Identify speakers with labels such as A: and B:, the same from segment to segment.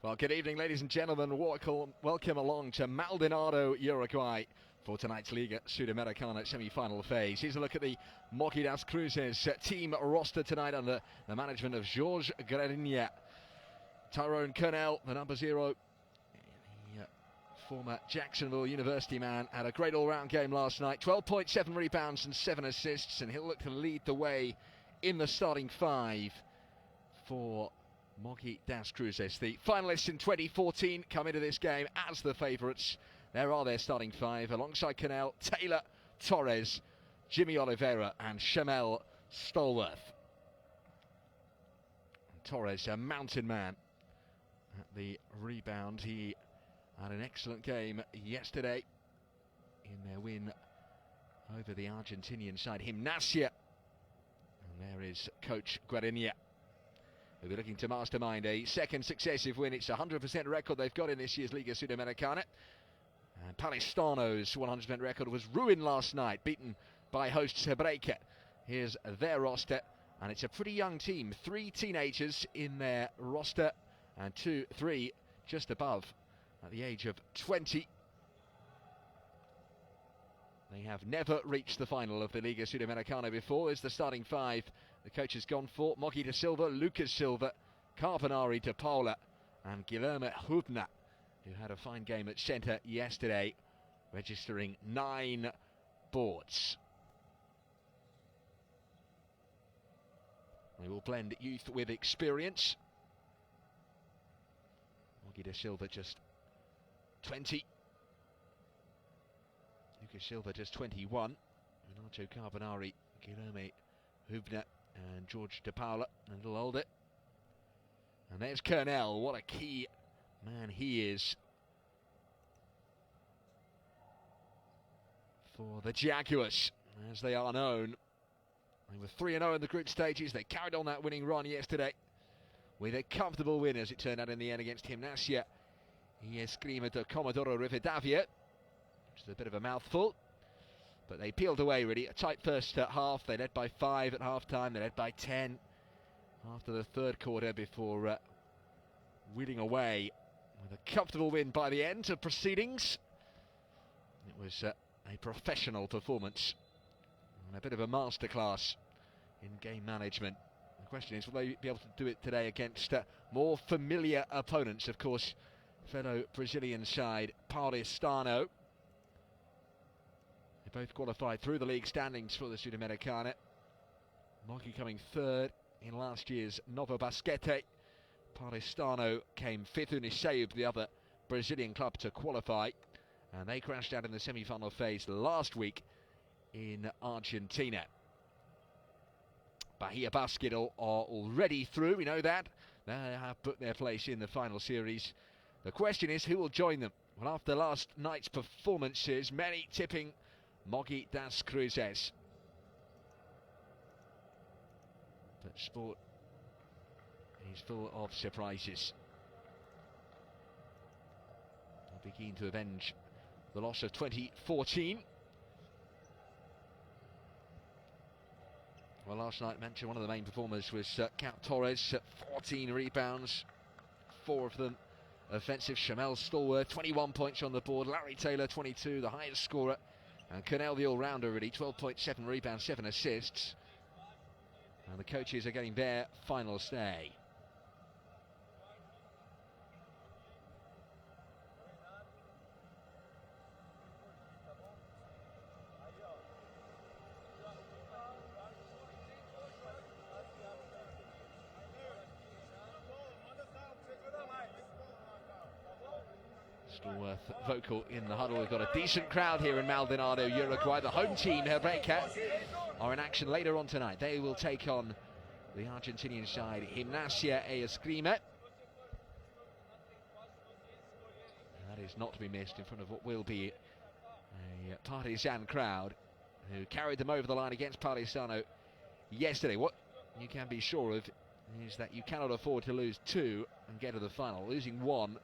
A: Well, good evening, ladies and gentlemen. Welcome along to Maldonado, Uruguay for tonight's Liga Sudamericana semi-final phase. Here's a look at the Mogi das Cruzes team roster tonight under the management of Jorge Guerrinha. Tyrone Kernell, the number 0, the former Jacksonville University man, had a great all-round game last night. 12.7 rebounds and 7 assists, and he'll look to lead the way in the starting 5 for Mogi das Cruzes. The finalists in 2014 come into this game as the favourites. There are their starting 5 alongside Kernell, Taylor, Torres, Jimmy Oliveira and Shamel Stolworth. And Torres, a mountain man at the rebound. He had an excellent game yesterday in their win over the Argentinian side Gimnasia. And there is coach Guerrinha. They'll be looking to mastermind a second successive win. It's a 100% record they've got in this year's Liga Sudamericana. And Paulistano's 100% record was ruined last night, beaten by hosts Hebraica. Here's their roster, and it's a pretty young team. 3 teenagers in their roster, and 3 just above at the age of 20. They have never reached the final of the Liga Sudamericana before. There's the starting 5 the coach has gone for. Mogi da Silva, Lucas Silva, Carbonari de Paula and Guilherme Hubner, who had a fine game at centre yesterday, registering 9 boards. They will blend youth with experience. Mogi da Silva just 20. Lucas Silva just 21. Renato Carbonari, Guilherme Hubner and George de Paula, a little older. And there's Kernell. What a key man he is for the Jaguars, as they are known. They were 3-0 in the group stages. They carried on that winning run yesterday with a comfortable win, as it turned out in the end, against Gimnasia y Esgrima de Comodoro Rivadavia, which is a bit of a mouthful. But they peeled away, really. A tight first half. They led by 5 at half-time. They led by 10 after the third quarter before wheeling away with a comfortable win by the end of proceedings. It was a professional performance and a bit of a masterclass in game management. The question is, will they be able to do it today against more familiar opponents? Of course, fellow Brazilian side Paulistano. They both qualified through the league standings for the Sudamericana. Mogi coming 3rd in last year's Novo Basquete. Paulistano came 5th in Uniceu, the other Brazilian club to qualify. And they crashed out in the semi-final phase last week in Argentina. Bahia Basquetbol are already through, we know that. They have put their place in the final series. The question is, who will join them? Well, after last night's performances, many tipping Mogi das Cruzes. But sport is full of surprises. They'll be keen to avenge the loss of 2014. Well, last night, mentioned one of the main performers was Count Torres, 14 rebounds, 4 of them offensive. Shamel Stolworth, 21 points on the board. Larry Taylor, 22, the highest scorer. And Kernell, the all-rounder, really, 12.7 rebounds, 7 assists. And the coaches are getting their final say. Stolworth vocal in the huddle. We've got a decent crowd here in Maldonado, Uruguay. The home team, Hebraica, are in action later on tonight. They will take on the Argentinian side, Gimnasia y Esgrima. That is not to be missed in front of what will be a Partizan crowd who carried them over the line against Paulistano yesterday. What you can be sure of is that you cannot afford to lose 2 and get to the final. Losing 1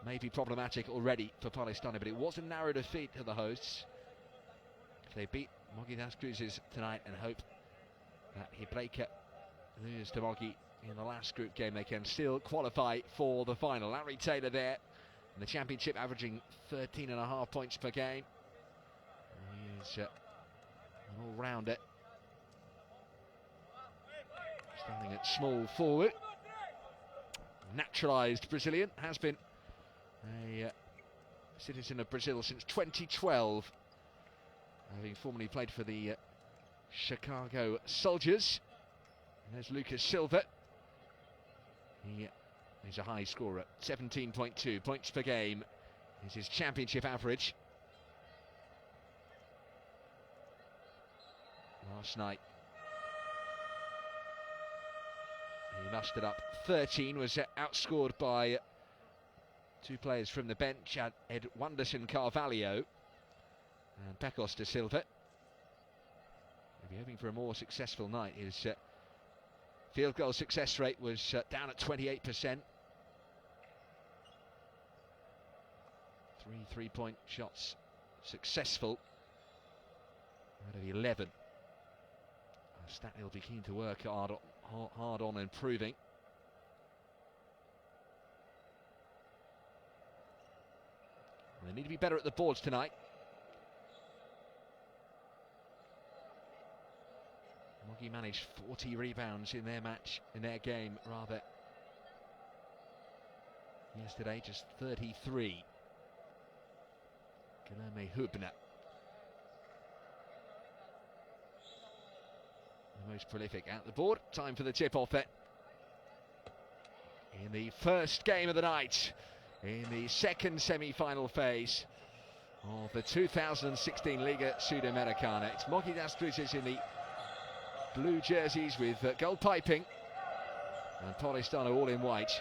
A: may be problematic already for Paulistano, but it was a narrow defeat to the hosts. If they beat Mogi das Cruzes tonight and hope that Hebraica lose to Mogi in the last group game, they can still qualify for the final. Larry Taylor there in the championship, averaging 13.5 points per game. He's an all-rounder. Starting at small forward. Naturalised Brazilian, has been a citizen of Brazil since 2012, having formerly played for the Chicago Soldiers. And there's Lucas Silva. He is a high scorer, 17.2 points per game is his championship average. Last night he mustered up 13, was outscored by two players from the bench, Ed Wanderson Carvalho and Pecos de Silva. Maybe hoping for a more successful night. His field goal success rate was down at 28%. 3 3-point shots successful out of 11. A stat he'll be keen to work hard on improving. They need to be better at the boards tonight. Mogi managed 40 rebounds in their game rather. Yesterday, just 33. Guilherme Hubner, the most prolific at the board. Time for the tip-off then. In the first game of the night, in the second semi-final phase of the 2016 Liga Sudamericana. It's Mogi das Cruzes in the blue jerseys with gold piping, and Paulistano all in white.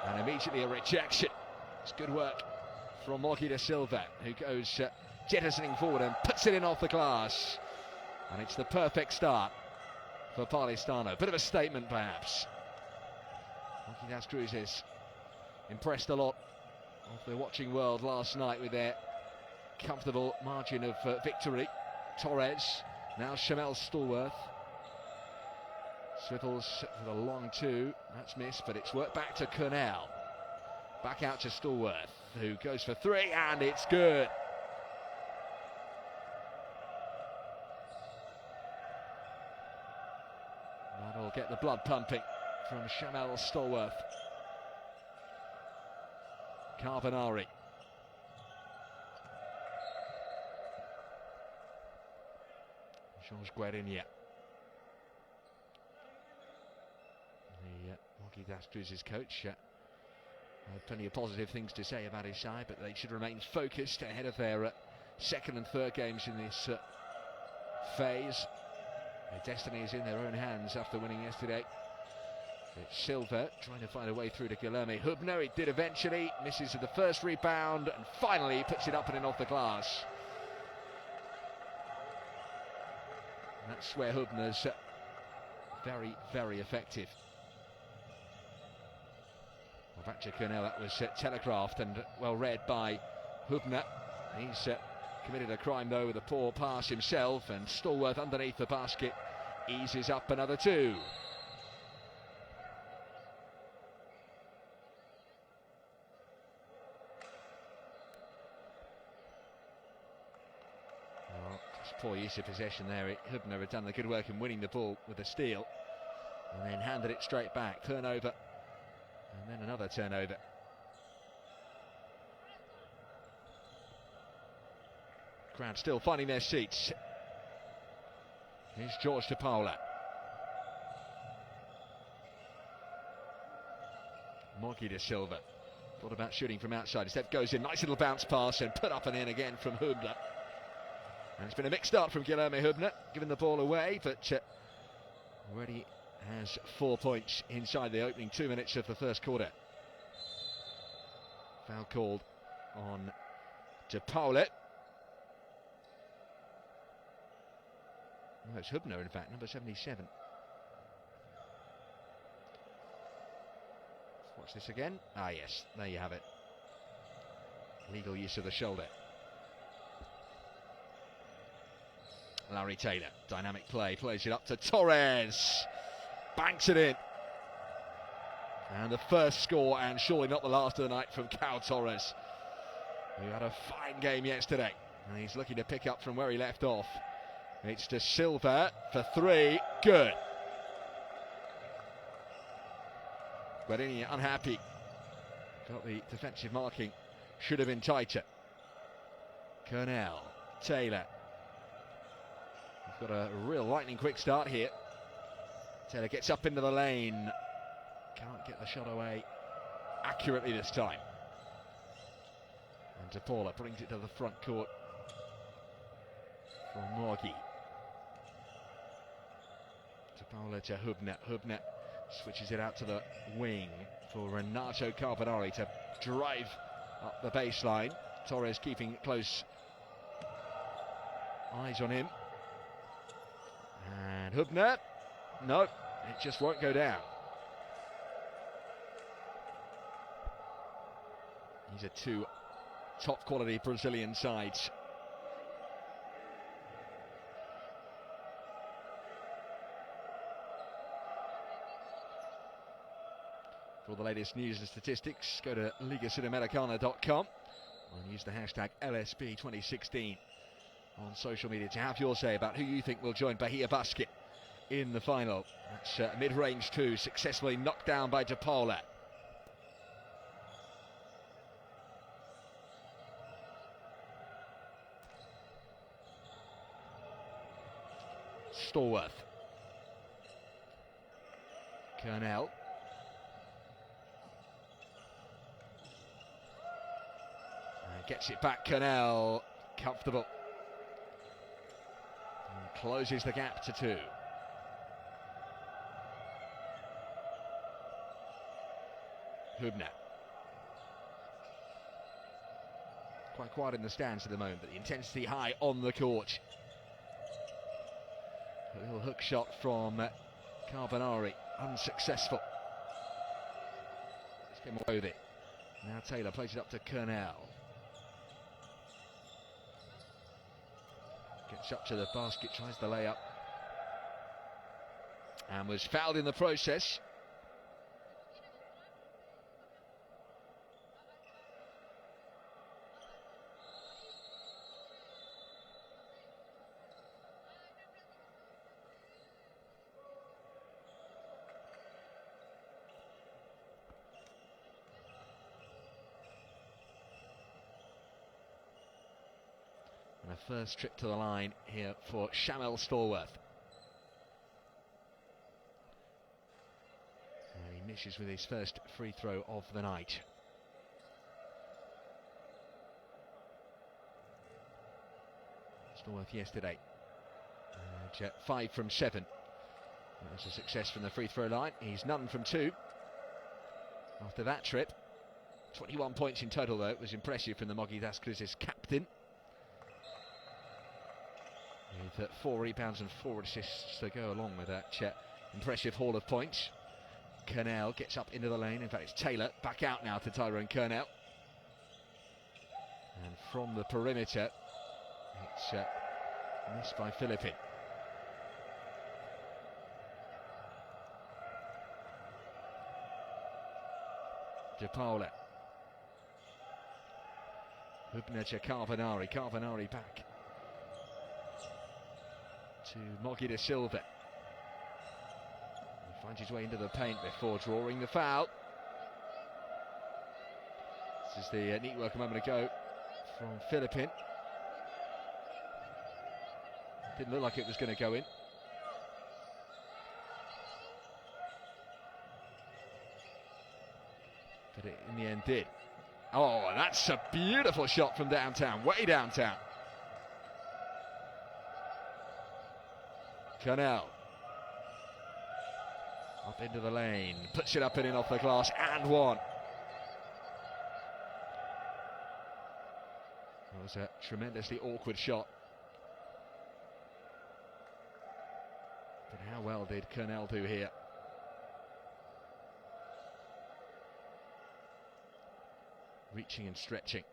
A: And immediately a rejection. It's good work from Mogi da Silva, who goes jettisoning forward and puts it in off the glass. And it's the perfect start for Paulistano. Bit of a statement, perhaps. Mogi das Cruzes impressed a lot of the watching world last night with their comfortable margin of victory. Torres, now Shamel Stallworth. Swivels with a long two, that's missed, but it's worked back to Cornell. Back out to Stallworth, who goes for three, and it's good. That'll get the blood pumping from Shamel Stallworth. Carbonari. Georges Guerinha. The Mogi das Cruzes coach had plenty of positive things to say about his side, but they should remain focused ahead of their second and third games in this phase. Their destiny is in their own hands after winning yesterday. It's Silva trying to find a way through to Guilherme Hubner. He did eventually, misses at the first rebound, and finally puts it up and in off the glass. And that's where Hubner's very, very effective. Well, back to Cornell, that was telegraphed and well read by Hubner. He's committed a crime though with a poor pass himself, and Stallworth underneath the basket eases up another two. Poor use of possession there. Hubner had done the good work in winning the ball with a steal and then handed it straight back. Turnover and then another turnover. Crowd still finding their seats. Here's George de Paula. Mogi da Silva thought about shooting from outside. Instead goes in, nice little bounce pass and put up and in again from Hubner. And it's been a mixed start from Guilherme Hubner, giving the ball away, but already has 4 points inside the opening 2 minutes of the first quarter. Foul called on De Paula. No, it's Hubner, in fact, number 77. Let's watch this again. Ah, yes, there you have it. Legal use of the shoulder. Larry Taylor, dynamic play, plays it up to Torres. Banks it in. And the first score, and surely not the last of the night, from Cal Torres, who had a fine game yesterday. And he's looking to pick up from where he left off. It's to Silva for 3. Good. Guarini unhappy. Felt the defensive marking should have been tighter. Cornell, Taylor. We've got a real lightning quick start here. Taylor gets up into the lane. Can't get the shot away accurately this time. And DePaula brings it to the front court for Mogi. DePaula to Hubner. Hubner switches it out to the wing for Renato Carbonari to drive up the baseline. Torres keeping close eyes on him. And Hubner. No, it just won't go down. These are two top quality Brazilian sides. For the latest news and statistics, go to ligasudamericana.com and use the hashtag LSB2016 on social media to have your say about who you think will join Bahia Basket in the final. That's mid-range 2, successfully knocked down by DePaula. Stallworth. Cornell. And gets it back, Cornell. Comfortable. And closes the gap to 2. Hubner. Quite quiet in the stands at the moment, but the intensity high on the court. A little hook shot from Carbonari, unsuccessful. Let's get away with it. Now Taylor plays it up to Cornell. Gets up to the basket, tries the layup. And was fouled in the process. And a first trip to the line here for Shamel Stallworth. And he misses with his first free throw of the night. Stallworth yesterday, 5 from 7. That was a success from the free throw line. He's none from 2 after that trip. 21 points in total, though. It was impressive from the Mogi das Cruzes captain. With 4 rebounds and 4 assists to go along with that impressive haul of points. Cornell gets up into the lane. In fact, it's Taylor back out now to Tyrone Cornell. And from the perimeter, it's missed by Philippin. DePaula. Hubner to Carbonari. Carbonari back to Mogi de Silva. He finds his way into the paint before drawing the foul. This is the neat work a moment ago from Philippin. Didn't look like it was going to go in. But it in the end did. Oh, that's a beautiful shot from downtown, way downtown. Cornell up into the lane, puts it up and in off the glass, and one. That was a tremendously awkward shot. But how well did Cornell do here? Reaching and stretching.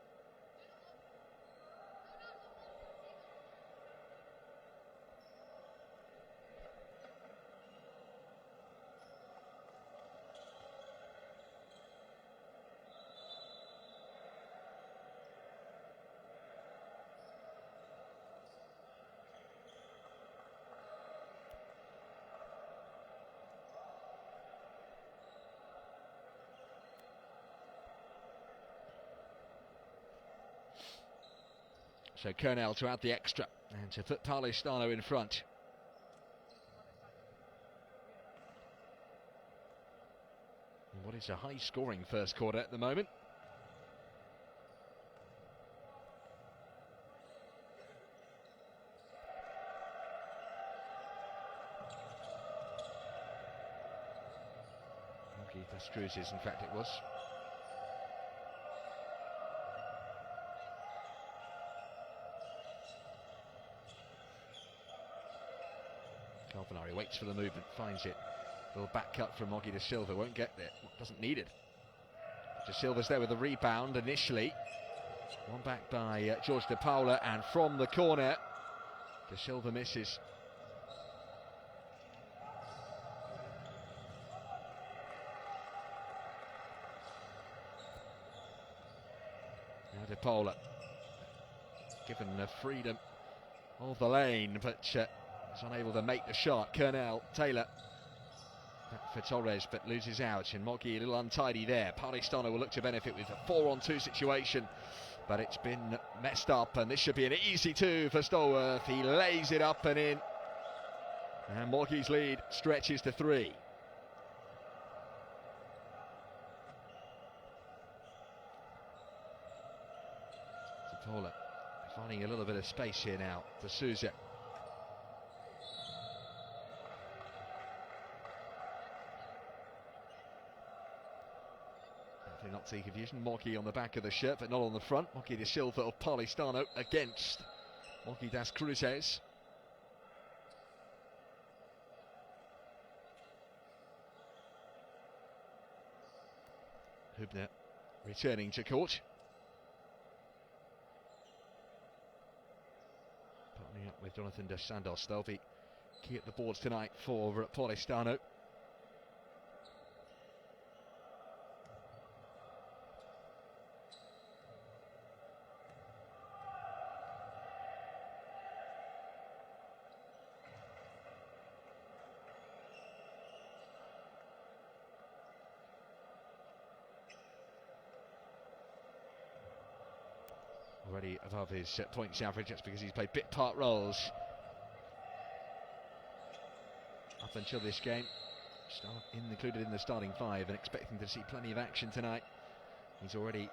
A: So Kernel to add the extra and to put Paulistano in front. What is a high-scoring first quarter at the moment. Mogi plus Cruzes, in fact it was. Carbonari waits for the movement, finds it. Little back cut from Mogi de Silva, won't get there, doesn't need it. De Silva's there with the rebound initially. One back by George de Paula, and from the corner, de Silva misses. Now de Paula, given the freedom of the lane, but is unable to make the shot. Kernel, Taylor. For Torres, but loses out, and Mogi a little untidy there. Paulistano will look to benefit with a 4-on-2 situation, but it's been messed up, and this should be an easy 2 for Stallworth. He lays it up and in, and Mogi's lead stretches to 3. Paula finding a little bit of space here now to Souza. Not see confusion. Mogi on the back of the shirt, but not on the front. Mogi de Silva of Paulistano against Mogi das Cruzes. Hubner returning to court. Partnering up with Jonathan dos Santos. They'll be key at the boards tonight for Paulistano. Already above his points average, that's because he's played bit part roles up until this game. Included in the starting 5 and expecting to see plenty of action tonight. He's already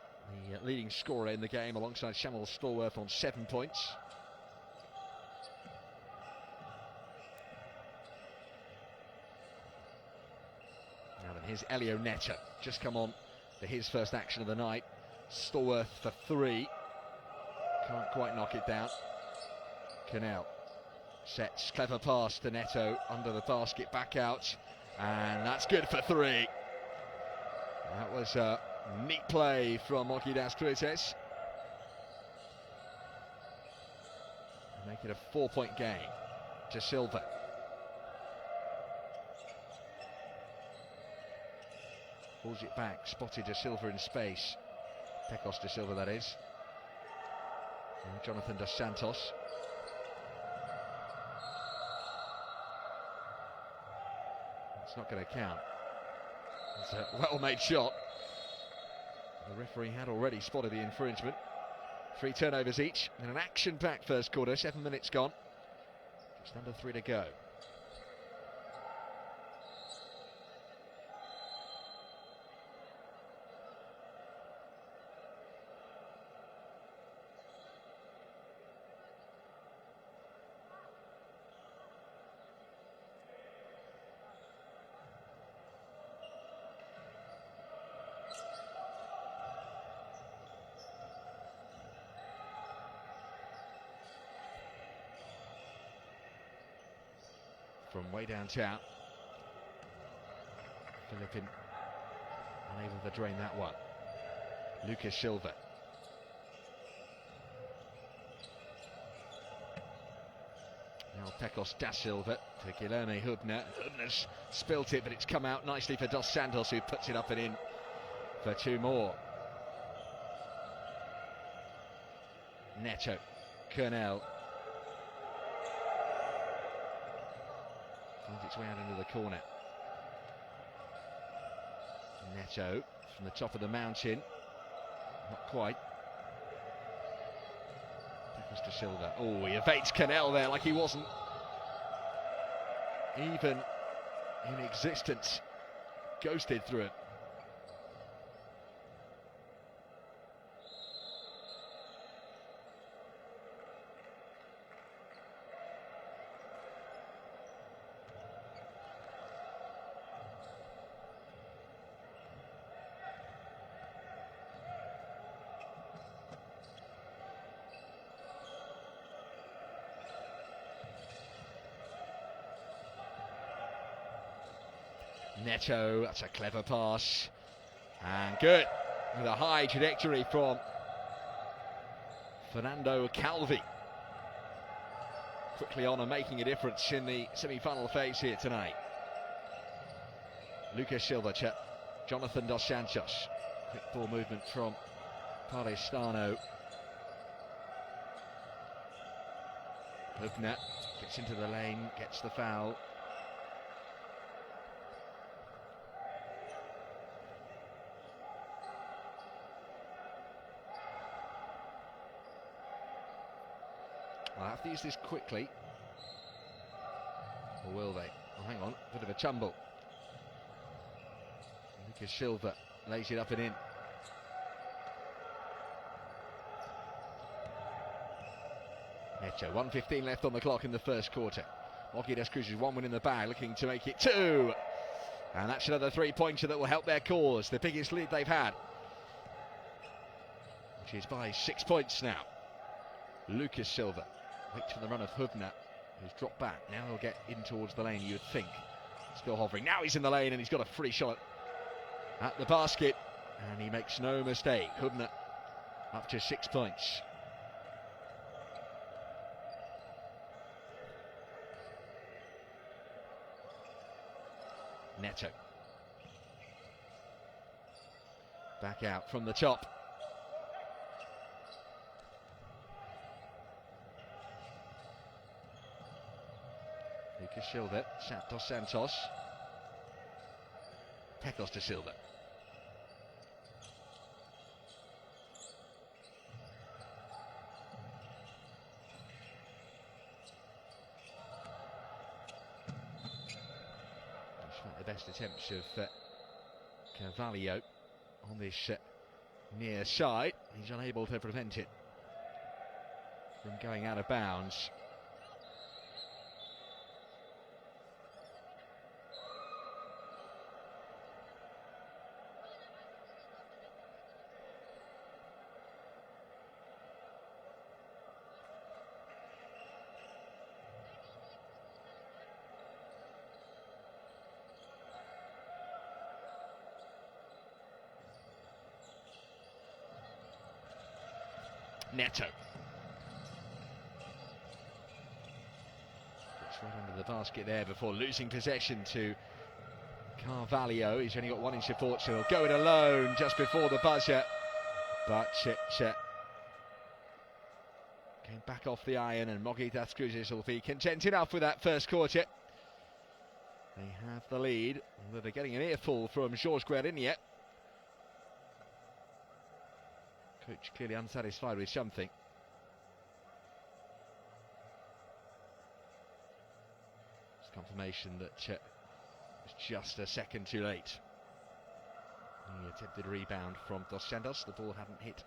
A: the leading scorer in the game alongside Samuel Stallworth on 7 points. Now then, here's Elio Neto, just come on for his first action of the night. Stallworth for 3. Can't quite knock it down. Kernel sets, clever pass to Neto, under the basket, back out, and that's good for 3. That was a neat play from Mogi das Cruzes. Make it a 4-point game. De Silva. Pulls it back, spotted De Silva in space. Pecos De Silva, that is. And Jonathan dos Santos. It's not going to count. It's a well-made shot. The referee had already spotted the infringement. 3 turnovers each in an action-packed first quarter. 7 minutes gone. Just under 3 to go. From way downtown, Philippine unable to drain that one. Lucas Silva. Now Pecos da Silva to Guilherme Hubner. Hubner's spilt it, but it's come out nicely for Dos Santos, who puts it up and in for 2 more. Neto, Kernel. Finds its way out into the corner. Neto from the top of the mountain. Not quite. Mr. Silva. Oh, he evades Cannell there like he wasn't even in existence. Ghosted through it. Neto, that's a clever pass. And good, with a high trajectory from Fernando Calvi. Quickly on and making a difference in the semi-final phase here tonight. Lucas Silva, Jonathan Dos Santos. Quick ball movement from Paulistano. Hubner gets into the lane, gets the foul. I'll have to use this quickly. Or will they? Oh, hang on, bit of a tumble. Lucas Silva lays it up and in. Neto, 1:15 left on the clock in the first quarter. Mogi das Cruzes, 1 win in the bag, looking to make it 2. And that's another 3-pointer that will help their cause. The biggest lead they've had, which is by 6 points now. Lucas Silva waits for the run of Hubner, who's dropped back. Now he'll get in towards the lane, you would think. Still hovering. Now he's in the lane and he's got a free shot at the basket. And he makes no mistake. Hubner up to 6 points. Neto. Back out from the top. Lucas Silva, Dos Santos. Pecos to Silva. The best attempts of Carvalho on this near side. He's unable to prevent it from going out of bounds. Neto. Gets right under the basket there before losing possession to Carvalho. He's only got 1 in support, so he'll go it alone just before the buzzer. But came back off the iron, and Mogi das Cruzes will be content enough with that first quarter. They have the lead, although they're getting an earful from Georges Guerinier. Coach clearly unsatisfied with something. It's confirmation that was just a second too late. The attempted rebound from Dos Santos. The ball hadn't hit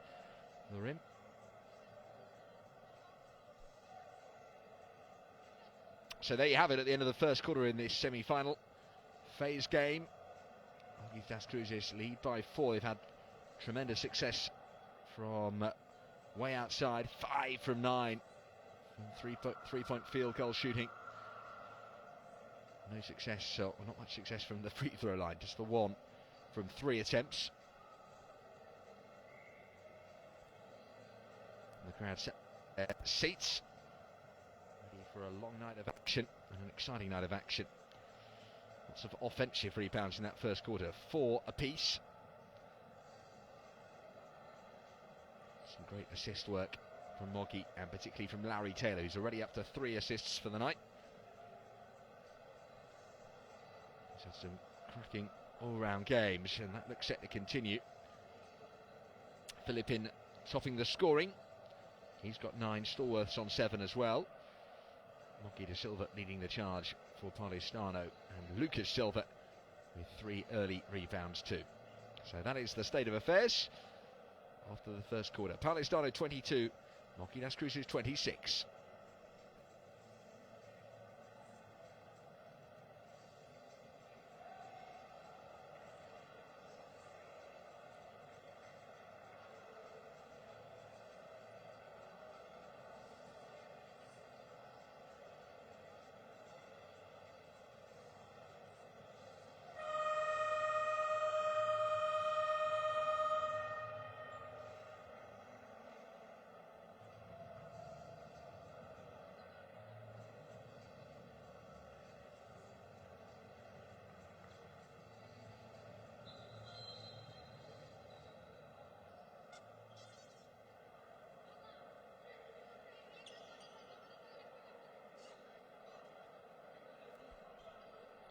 A: the rim. So there you have it at the end of the first quarter in this semi-final phase game. Mogi das Cruzes lead by 4. They've had tremendous success from way outside, 5 from 9 from three-point field goal shooting. No success, or not much success from the free throw line, just the 1 from 3 attempts. The crowd seats, ready for a long night of action and an exciting night of action. Lots of offensive rebounds in that first quarter, 4 apiece. Some great assist work from Mogi, and particularly from Larry Taylor, who's already up to 3 assists for the night. He's had some cracking all-round games, and that looks set to continue. Philippine topping the scoring, He's got 9. Stallworth's on 7 as well. Mogi de Silva leading the charge for Paulistano, and Lucas Silva with 3 early rebounds too. So that is the state of affairs after the first quarter. Paulistano 22, Mogi das Cruzes 26.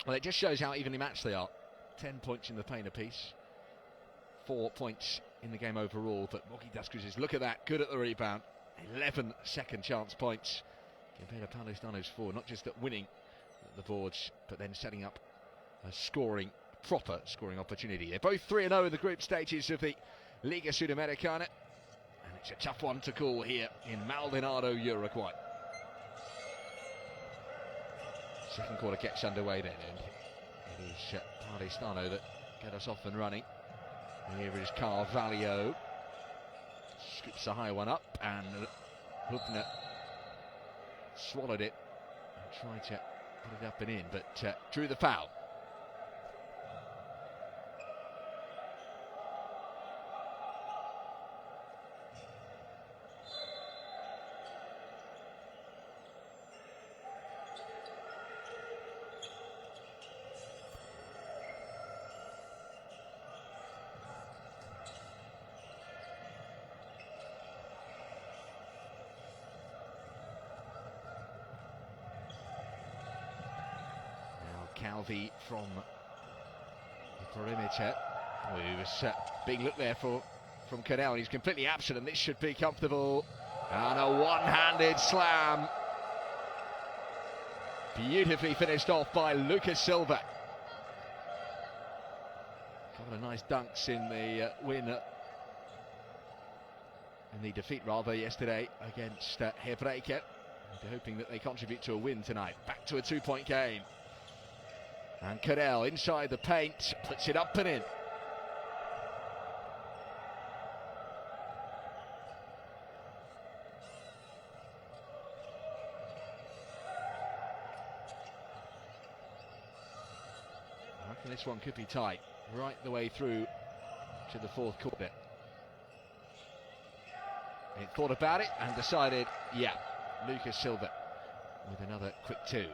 A: Well, it just shows how evenly matched they are. 10 points in the paint apiece. 4 points in the game overall. But Mogi das Cruzes, look at that, good at the rebound. 11 second chance points compared to Paulistano's 4. Not just at winning the boards, but then setting up a proper scoring opportunity. They're both 3-0 in the group stages of the Liga Sudamericana. And it's a tough one to call here in Maldonado, Uruguay. Second quarter gets underway then, and it is Paulistano that get us off and running. And here is Carvalho. Scoops a high one up, and Hubner swallowed it and tried to put it up and in, but drew the foul. Calvi from the perimeter. Oh, he was being looked there from Cadell, and he's completely absent, and this should be comfortable. And a one-handed slam. Beautifully finished off by Lucas Silva. A couple of nice dunks in the win, in the defeat rather, yesterday against Hebraica. They're hoping that they contribute to a win tonight. Back to a 2-point game. And Cadell inside the paint, puts it up and in. I reckon this one could be tight right the way through to the fourth quarter. He thought about it and decided, yeah, Lucas Silva with another quick 2.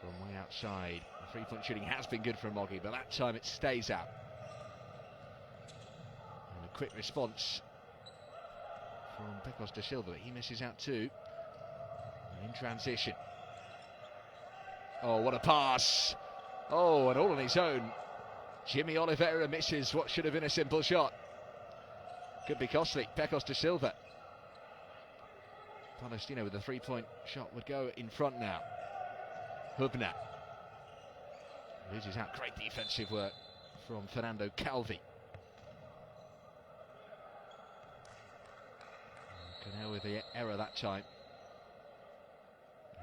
A: From way outside, the 3-point shooting has been good from Mogi, but that time it stays out. And a quick response from Pecos de Silva, he misses out too. And in transition. Oh, what a pass! Oh, and all on his own. Jimmy Oliveira misses what should have been a simple shot. Could be costly. Pecos de Silva. Paulistano with a 3-point shot would go in front now. Hubner loses out. Great defensive work from Fernando Calvi. Canel with the error that time.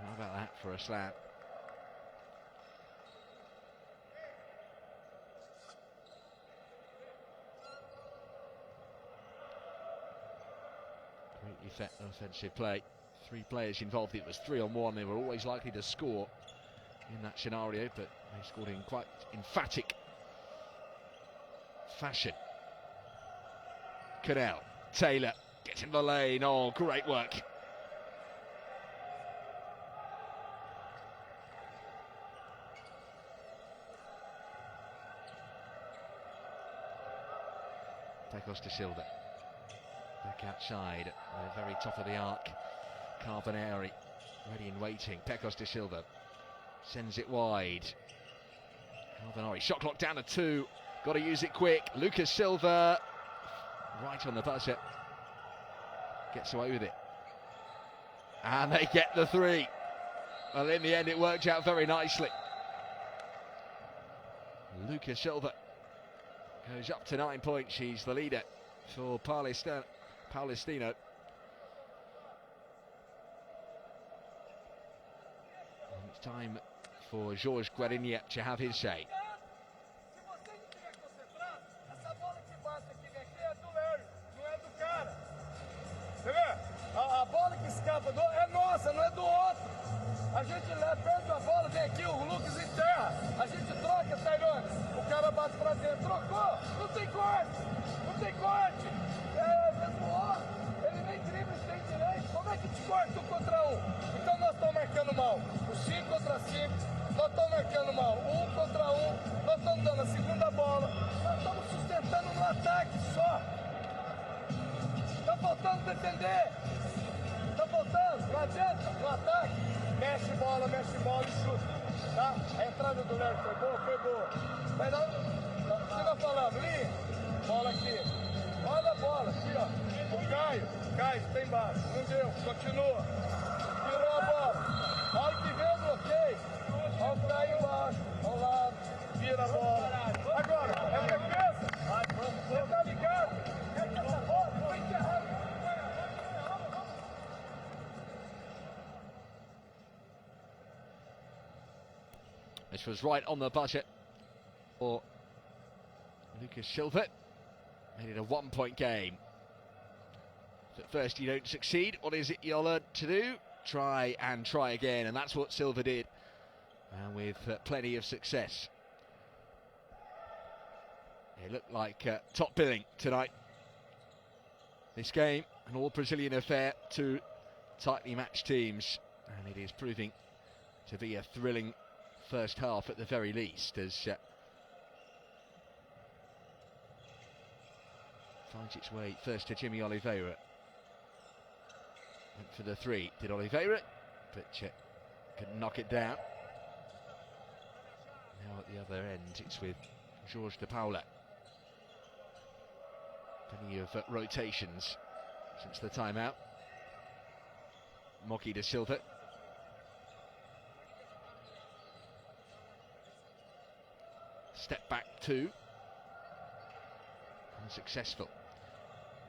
A: How about that for a slam? Great offensive play. 3 players involved. It was 3-on-1. They were always likely to score in that scenario, but they scored in quite emphatic fashion. Cadell, Taylor gets in the lane. Oh, great work. Pecos de Silva back outside, the very top of the arc. Carbonari ready and waiting. Pecos de Silva sends it wide. Alvanori, shot clock down to 2. Got to use it quick. Lucas Silva, right on the buzzer, gets away with it. And they get the 3. Well, in the end, it worked out very nicely. Lucas Silva goes up to 9 points. She's the leader for Paulistano. And it's time for Jorge Guarinha to have his say.
B: A bola que escapa é nossa, não é do outro. A gente perde a bola, vem aqui, o Lucas enterra. A gente troca, Tairone. O cara bate pra dentro, trocou. Não tem corte, não tem corte. Pessoal, ele nem drible tem direito. Como é que te corta 1 contra 1? Então nós estamos marcando mal. O 5 contra 5, nós estamos marcando mal. 1 contra 1, nós estamos dando a segunda bola. Nós estamos sustentando no ataque só. Tá faltando defender. Tá faltando, não adianta, no ataque. Mexe bola e chuta. Tá? A entrada do Léo foi boa. Mas não, siga falando, linha. Bola aqui. Olha a bola, aqui ó. O Caio está embaixo. Não deu, continua. Tirou a bola. Olha que vem o bloqueio. Olha o Caio embaixo. Ao lado. Vira a bola. Agora, é defesa. Você tá ligado? Essa bola foi enterrada.
A: This was right on the budget for Lucas Silva. Made it a 1-point game. If at first you don't succeed, what is it you'll learn to do? Try and try again, and that's what Silva did, and with plenty of success. It looked like top billing tonight. This game, an all-Brazilian affair, 2 tightly matched teams, and it is proving to be a thrilling first half at the very least, as finds its way first to Jimmy Oliveira. Went for the 3, did Oliveira, but couldn't knock it down. Now at the other end, it's with Jorge de Paula. Plenty of rotations since the timeout. Mogi de Silva. Step back 2. Unsuccessful.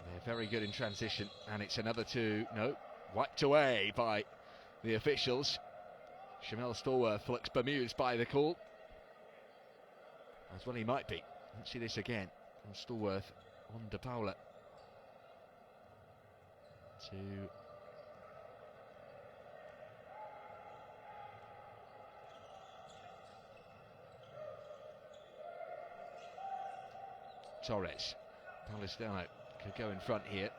A: They're very good in transition, and it's another 2. No, wiped away by the officials. Shamel Stallworth looks bemused by the call. As well he might be. Let's see this again. From Stallworth on De Paula. To Torres. Paulistano could go in front here.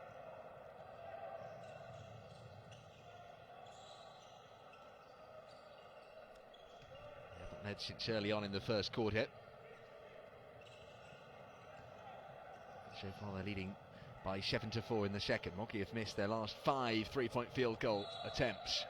A: They haven't led since early on in the first quarter. So far they're leading by 7-4 in the second. Mogi have missed their last 5 3-point field goal attempts.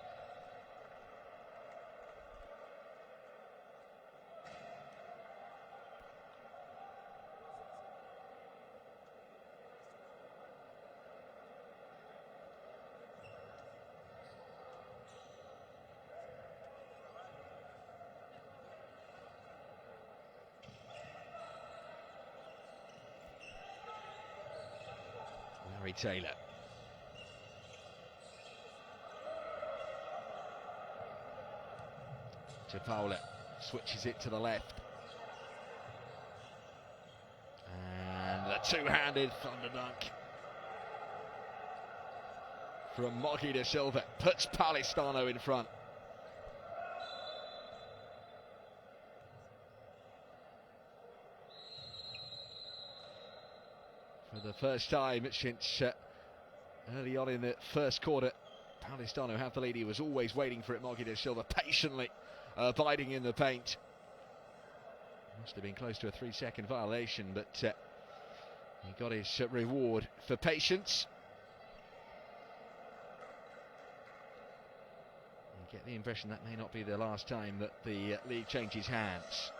A: Taylor. To Paula, switches it to the left. And the two-handed thunder dunk from Mogi de Silva puts Paulistano in front. For the first time since early on in the first quarter, Paulistano had the lead. He was always waiting for it. Mogi de Silva patiently abiding in the paint. Must have been close to a 3-second violation, but he got his reward for patience. get the impression that may not be the last time that the league changes hands.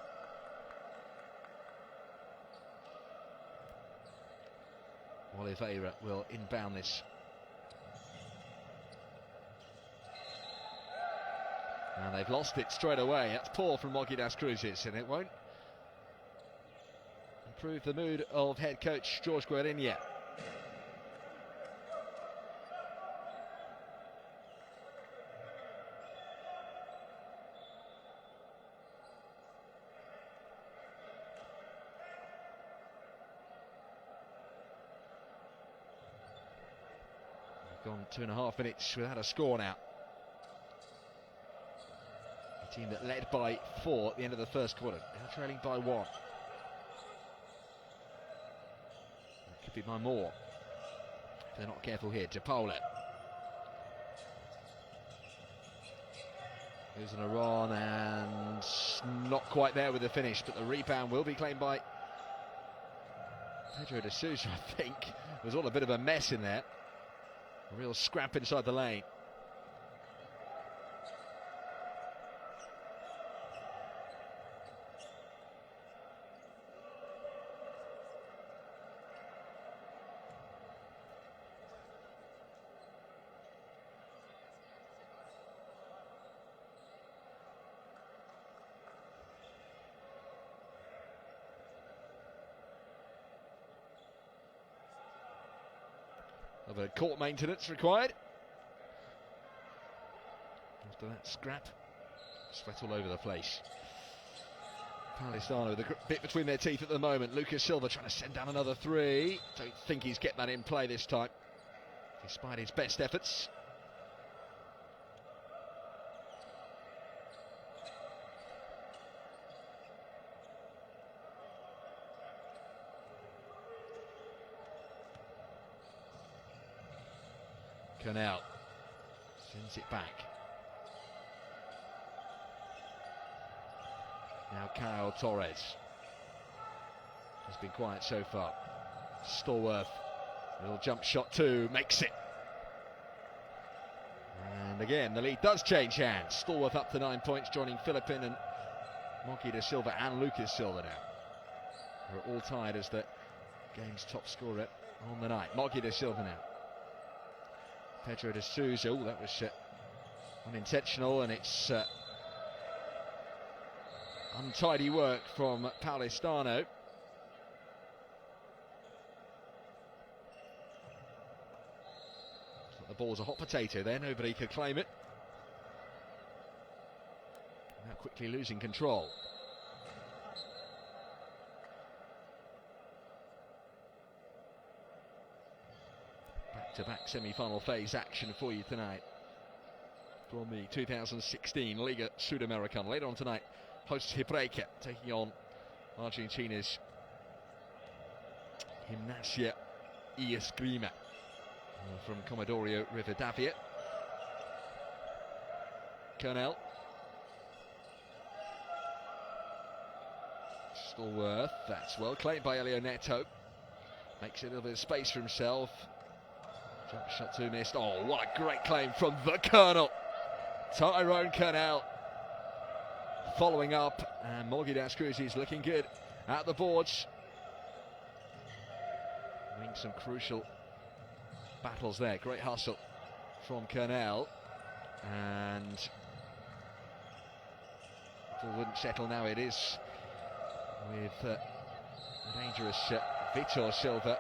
A: Oliveira will inbound this. And they've lost it straight away. That's poor from Mogi Cruzes, and it won't improve the mood of head coach George Guerinha. We've gone 2.5 minutes without a score now. A team that led by 4 at the end of the first quarter, now trailing by 1. It could be by more if they're not careful here. De Paula goes on a run and not quite there with the finish, but the rebound will be claimed by Pedro de Sousa. I think it was all a bit of a mess in there. A real scrap inside the lane. Of a court maintenance required. After that scrap, sweat all over the place. Paulistano with a bit between their teeth at the moment. Lucas Silva trying to send down another 3. Don't think he's get that in play this time, despite his best efforts. Canal sends it back. Now Kyle Torres has been quiet so far. Stallworth, little jump shot too, makes it. And again, the lead does change hands. Stallworth up to 9 points, joining Philippin and Mogi de Silva and Lucas Silva now. They're all tied as the game's top scorer on the night. Mogi de Silva now. Pedro de Sousa, oh, that was unintentional, and it's untidy work from Paulistano. The ball's a hot potato there, nobody could claim it. Now quickly losing control. Back-to-back semi-final phase action for you tonight from the 2016 Liga Sudamericana. Later on tonight, hosts Hebraica taking on Argentina's Gimnasia y Esgrima from Comodoro Rivadavia. Colonel Stallworth, that's well claimed by Elio Neto. Makes a little bit of space for himself. Jump shot 2 missed. Oh, what a great claim from the Colonel. Tyrone Colonel following up, and Mogi Cruzes looking good at the boards. Winning some crucial battles there. Great hustle from Colonel, and if it wouldn't settle now, it is with the dangerous Vitor Silva.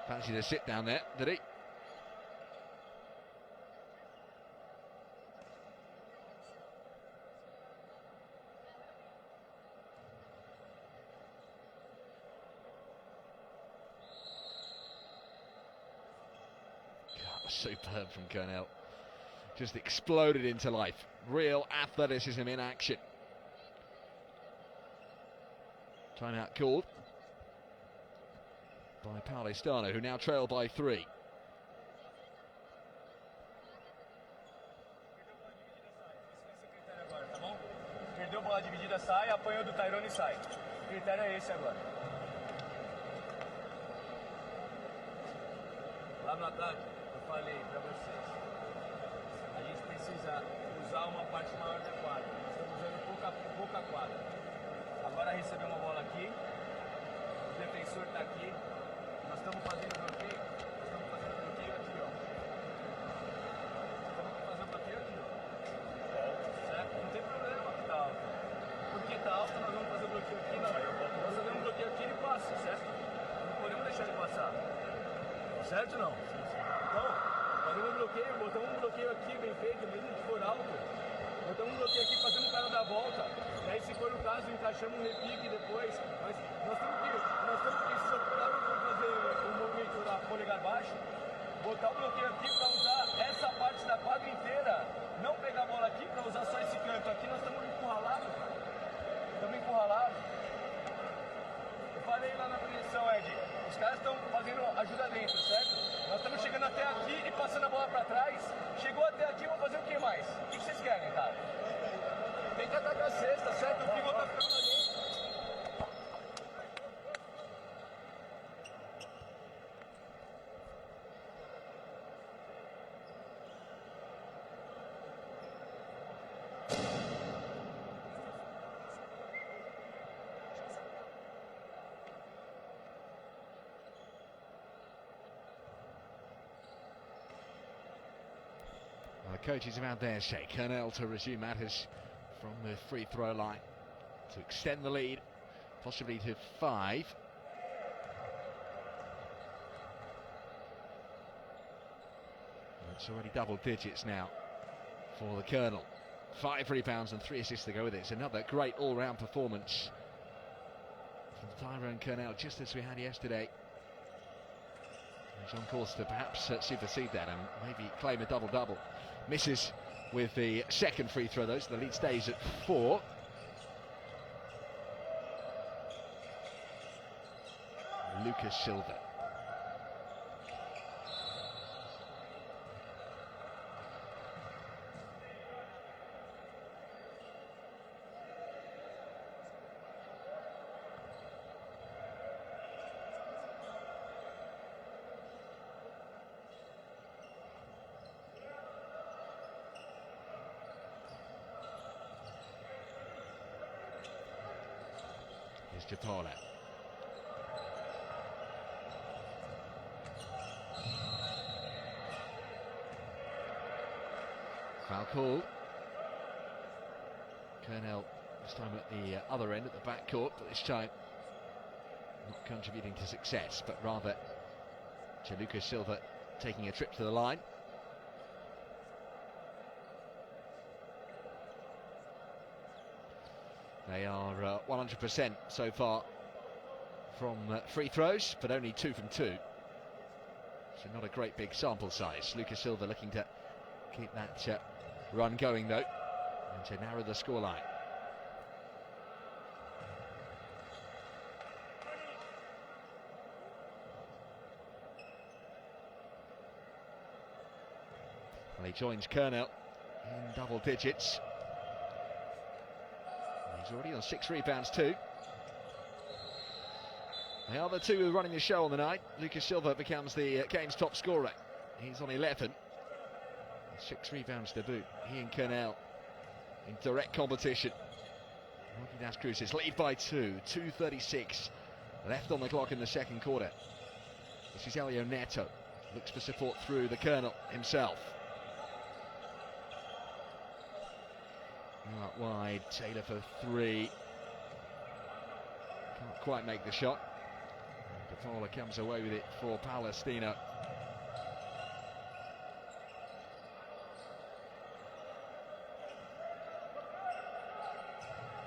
A: Fancied a sit down there, did he? God, superb from Colonel. Just exploded into life. Real athleticism in action. Timeout called by Paulistano, who now trail by 3.
B: Perdeu bola dividida, sai, apanhou do Tyrone e sai. O critério é esse agora. Lá no ataque, falei para vocês, a gente precisa usar uma parte maior da quadra. Nós estamos usando pouca quadra. Agora recebeu uma bola aqui, o defensor está aqui, nós estamos fazendo bloqueio aqui, ó. Estamos fazendo bloqueio aqui, ó. Certo? Não tem problema que tá alto. Porque tá alto, nós vamos fazer bloqueio aqui, não. Nós fazemos bloqueio aqui e passa, certo? Não podemos deixar ele passar. Certo ou não? Então, fazemos um bloqueio, botamos um bloqueio aqui bem feito, mesmo que for alto. Botamos um bloqueio aqui, fazendo o cara dar volta. E aí, se for o caso, encaixamos um repique depois. Mas nós temos que circular para fazer o movimento da polegar baixo. Botar o bloqueio aqui para usar essa parte da quadra inteira. Não pegar a bola aqui para usar só esse canto. Aqui nós estamos encurralados, cara. Estamos encurralados. Eu falei lá na preleção, Ed. Os caras estão fazendo ajuda dentro, certo? Nós estamos chegando até aqui e passando a bola para trás. Chegou até aqui, vou fazer o que mais? O que vocês querem, cara? Tem que atacar a cesta, certo? O pivô tá ficando lá dentro.
A: Coaches around there say Colonel to resume matters from the free throw line to extend the lead, possibly to 5. It's already double digits now for the Colonel. 5 rebounds and 3 assists to go with it. It's another great all-round performance from Tyrone Colonel, just as we had yesterday. He's on course to perhaps supersede that and maybe claim a double-double. Misses with the second free throw, though, so the lead stays at 4. Lucas Silva. Japala. Foul call. Colonel this time at the other end, at the back court, but this time not contributing to success, but rather to Lucas Silva taking a trip to the line. They are 100% so far from free throws, but only 2 from 2. So not a great big sample size. Lucas Silva looking to keep that run going, though, and to narrow the scoreline. Well, he joins Colonel in double digits. He's already on 6 rebounds too. They are the two who are running the show on the night. Lucas Silva becomes the game's top scorer. He's on 11. 6 rebounds to boot. He and Colonel in direct competition. Mogi Cruzes lead by 2. 2:36 left on the clock in the second quarter. This is Elio Neto. Looks for support through the Colonel himself. Out wide, Taylor for 3. Can't quite make the shot. Paula comes away with it for Paulistano.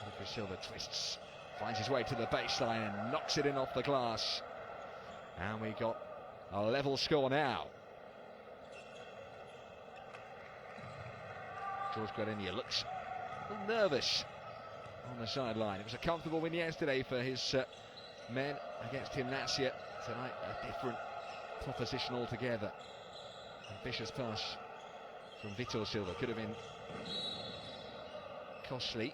A: Lucas Silva twists, finds his way to the baseline and knocks it in off the glass. And we got a level score now. George Guarenia looks a little nervous on the sideline. It was a comfortable win yesterday for his men against Gimnasia. Tonight a different proposition altogether. Ambitious pass from Vitor Silva could have been costly.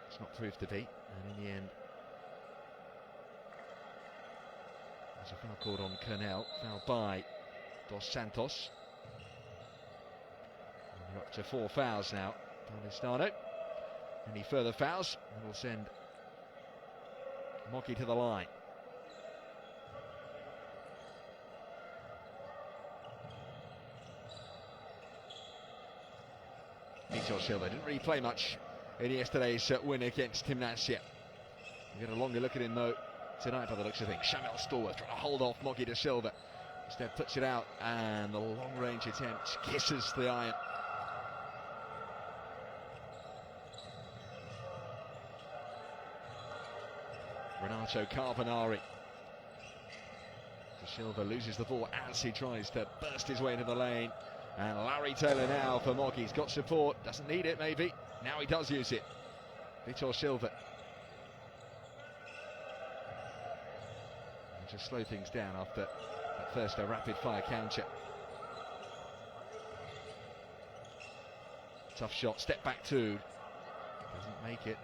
A: It's not proved to be, and in the end there's a foul called on Colonel, foul by Dos Santos. And we're up to 4 fouls now. Paulistano. Any further fouls, and will send Mogi to the line. Vitor Silva didn't really play much in yesterday's win against Gimnasia. We'll get a longer look at him though tonight by the looks of things. Shamel Stallworth trying to hold off Mogi de Silva. Instead puts it out, and the long range attempt kisses the iron. Renato Carbonari. De Silva loses the ball as he tries to burst his way into the lane. And Larry Taylor now for Mogi. He's got support, doesn't need it maybe. Now he does use it. Vitor Silva. And just slow things down after that first rapid fire counter. Tough shot, step back two. Doesn't make it.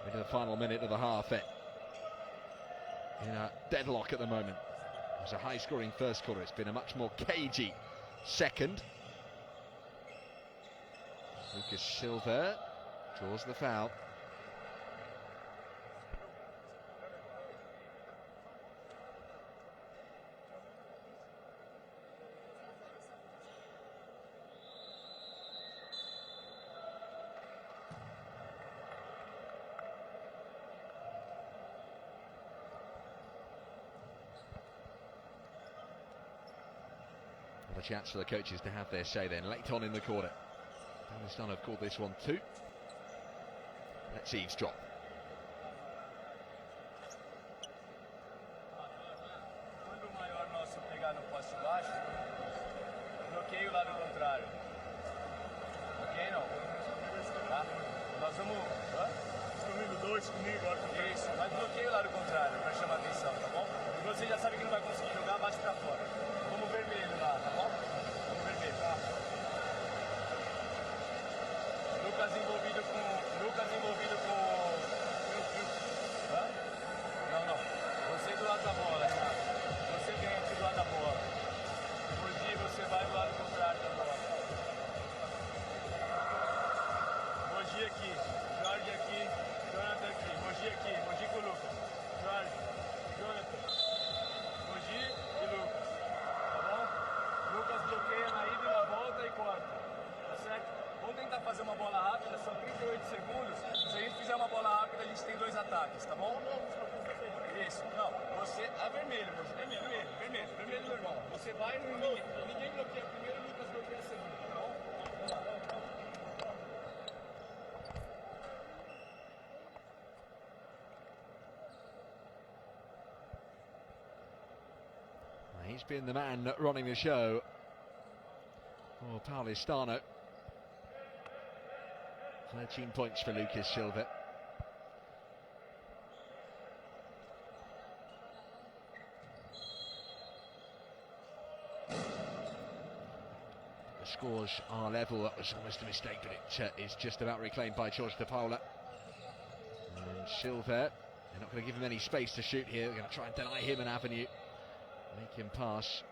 A: Into the final minute of the half. In a deadlock at the moment. It was a high-scoring first quarter. It's been a much more cagey second. Lucas Silva draws the foul. A chance for the coaches to have their say then, late on in the quarter. Paulistano have called this one too. Let's eavesdrop.
B: Quando o maior nosso pegar no poste baixo, bloqueio lá do contrário. Ok, não? Tá? Nós vamos... Comigo, dois comigo, agora. Isso, mas bloqueio lá do contrário, pra chamar atenção, tá bom? E você já sabe que não vai conseguir jogar, bate pra fora. Vamos vermelho lá, tá bom? Vamos vermelho, tá? Lucas envolvido com... Hã? Não. Você do lado da bola, tá? Você vem aqui do lado da bola. Mogi, você vai do lado contrário da bola. Mogi aqui, Jorge aqui, Jonathan aqui. Mogi aqui, Mogi com o Lucas. Jorge, Jonathan. Mogi e Lucas. Lucas bloqueia na ida e na volta e corta, tá certo? Vamos tentar fazer uma bola rápida, são 38 segundos. Se a gente fizer uma bola rápida, a gente tem 2 ataques, tá bom? Isso, não, você é vermelho, vermelho, meu irmão. Você vai no ninguém bloqueia primeiro, o Lucas bloqueia segundo, tá bom?
A: He's been the man running the show for Paulistano. 13 points for Lucas Silva. The scores are level. That was almost a mistake, but it is just about reclaimed by Jorge de Paula. And Silva, they're not going to give him any space to shoot here. They're going to try and deny him an avenue. Make him pass.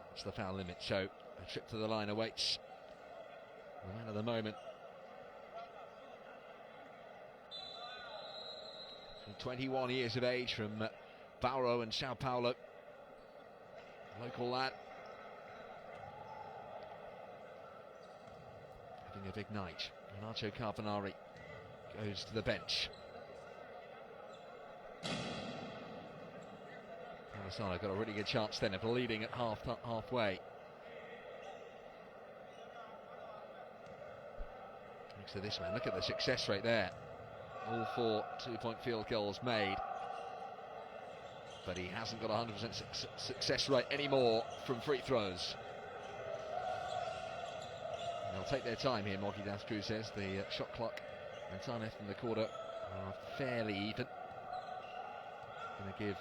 A: That's the foul limit, so a trip to the line awaits the man of the moment. So 21 years of age from Bauru and Sao Paulo. Local lad. Having a big night. Renato Carbonari goes to the bench. Paulistano got a really good chance then of leading at halfway. Thanks to this man, look at the success rate there. All 4 two-point field goals made. But he hasn't got a 100% success rate anymore from free throws. And they'll take their time here, Mogi das Cruzes. The shot clock and time left in the quarter are fairly even. Going to give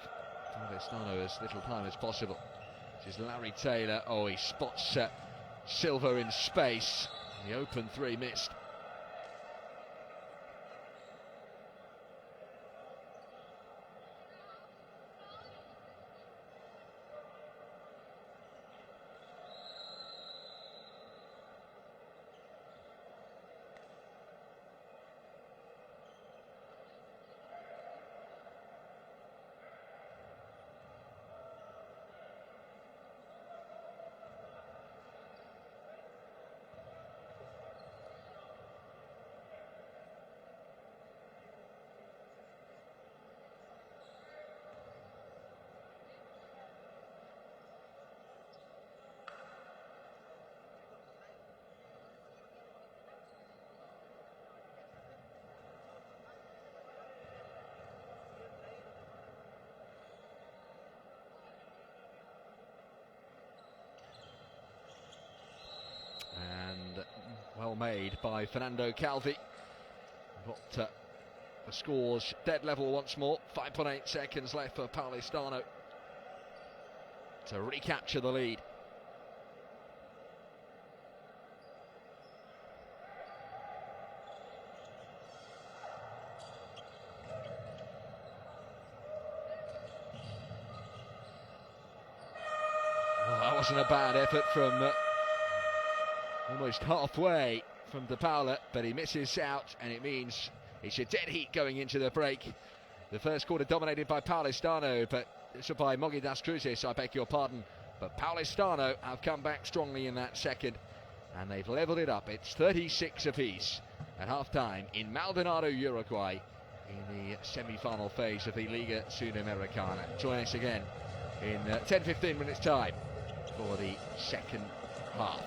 A: Paulistano as little time as possible. This is Larry Taylor. Oh, he spots Silva in space. The open three missed. well made by Fernando Calvi. Got the scores dead level once more. 5.8 seconds left for Paulistano to recapture the lead. Well, that wasn't a bad effort from almost halfway from De Paula, but he misses out, and it means it's a dead heat going into the break. The first quarter dominated by Paulistano, but by Mogi das Cruzes, I beg your pardon. But Paulistano have come back strongly in that second, and they've levelled it up. It's 36 apiece at half-time in Maldonado, Uruguay, in the semi-final phase of the Liga Sudamericana. Join us again in 10-15 minutes time for the second half.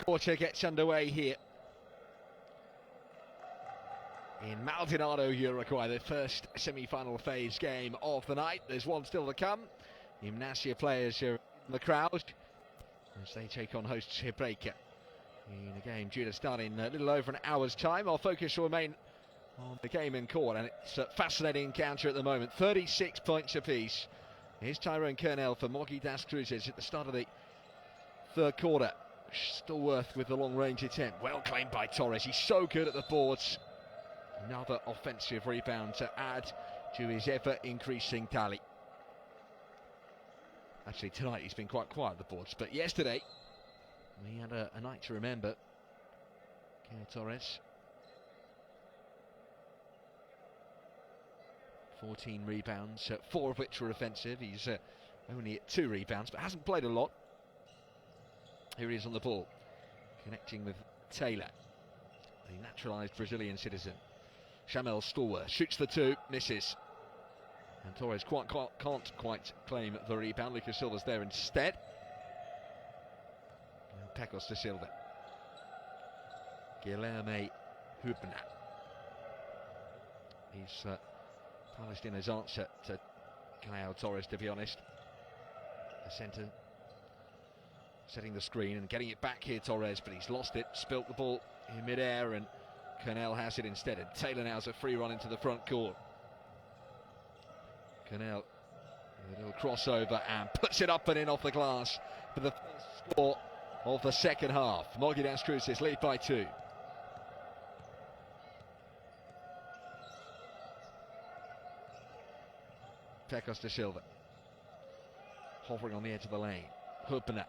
A: quarter gets underway here in Maldonado, Uruguay, the first semi-final phase game of the night. There's one still to come. Gimnasia players are in the crowd as they take on hosts Hebreka in a game due to start in a little over an hour's time. Our focus will remain on the game in court, and it's a fascinating encounter at the moment. 36 points apiece. Here's Tyrone Kernel for Mogi das Cruzes at the start of the third quarter. Stallworth with the long-range attempt. Well claimed by Torres. He's so good at the boards. Another offensive rebound to add to his ever-increasing tally. Actually, tonight he's been quite quiet at the boards, but yesterday we had a night to remember. Torres. 14 rebounds, 4 of which were offensive. He's only at 2 rebounds, but hasn't played a lot. Here he is on the ball, connecting with Taylor, the naturalised Brazilian citizen. Shamel Stallworth shoots the 2, misses. And Torres can't quite claim the rebound. Lucas Silva's there instead. Now Pecos de Silva. Guilherme Hubner. He's Paulistano's answer to Caio Torres, to be honest. The centre setting the screen and getting it back here, Torres, but he's lost it, spilt the ball in mid-air, and Kernel has it instead. And Taylor now has a free run into the front court. Kernel with a little crossover and puts it up and in off the glass for the first score of the second half. Mogi das Cruzes lead by 2. Pecos de Silva hovering on the edge of the lane. Hubner,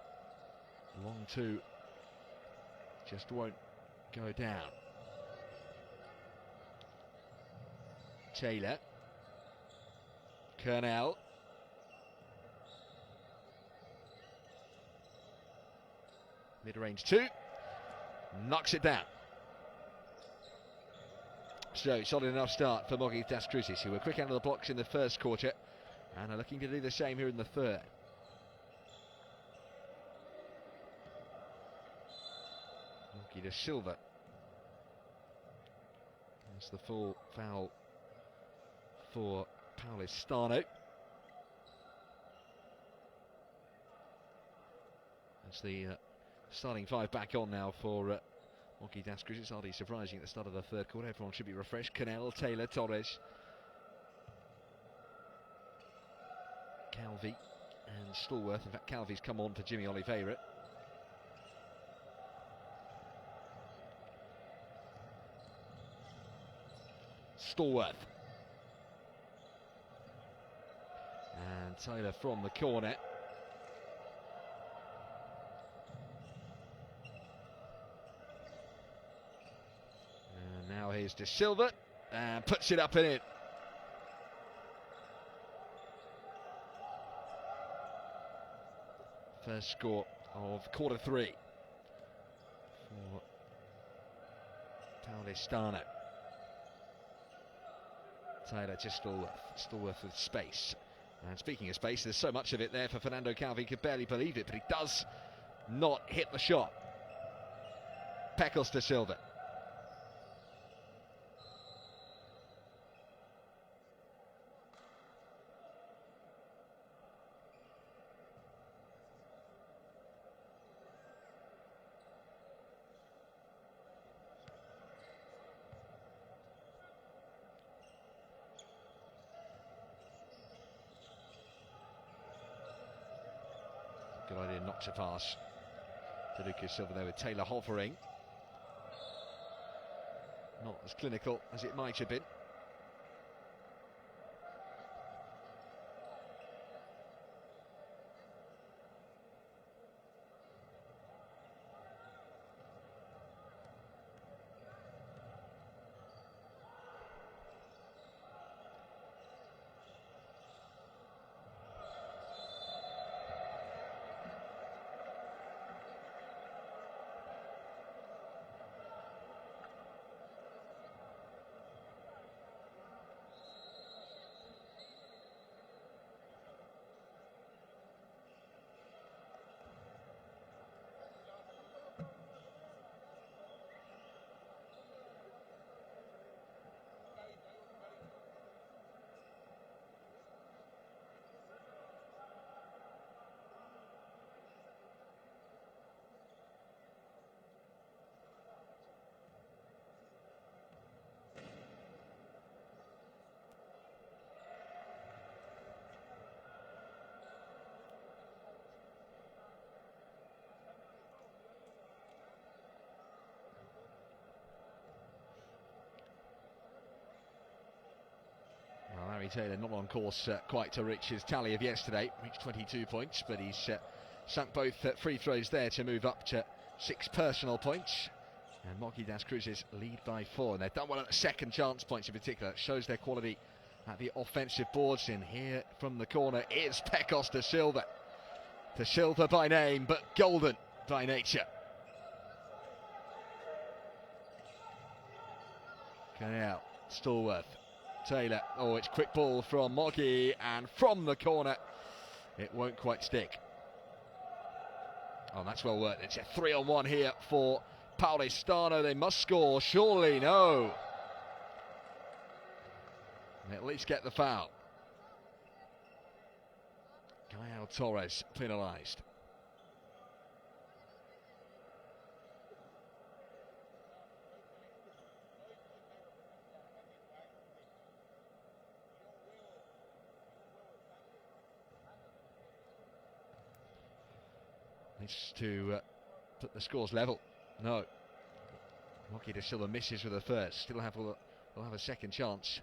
A: long 2, just won't go down. Taylor, Kernel, mid-range 2, knocks it down. So, solid enough start for Mogi das Cruzes, who were quick out of the blocks in the first quarter and are looking to do the same here in the third. Mogi das Silva. That's the full foul for Paulistano. That's the starting 5 back on now for Mogi das Cruzes. It's hardly surprising at the start of the third quarter. Everyone should be refreshed. Kernel, Taylor, Torres, Calvi and Stallworth. In fact, Calvi's come on for Jimmy Oliveira. Stallworth. And Taylor from the corner. And now here's De Silva and puts it up and in. First score of quarter 3 for Paulistano. Taylor to Stallworth with space. And speaking of space, there's so much of it there for Fernando Calvi, he could barely believe it, but he does not hit the shot. Pecos de Silva. Good idea not to pass to Lucas Silva there with Taylor hovering. Not as clinical as it might have been. Gary Taylor not on course quite to reach his tally of yesterday, reached 22 points, but he's sunk both free throws there to move up to 6 personal points. And Mogi das Cruzes lead by 4, and they've done well at the second chance points in particular. It shows their quality at the offensive boards. In here from the corner is Pecos da Silva. Da Silva by name, but golden by nature. Canal, Stallworth, Taylor. Oh, it's quick ball from Mogi, and from the corner, it won't quite stick. Oh, that's well worked. It's a 3-on-1 here for Paulistano. They must score, surely. No. And at least get the foul. Gael Torres penalised. Needs to put the scores level. No. Mogi da Silva misses with the first. Still will have a second chance.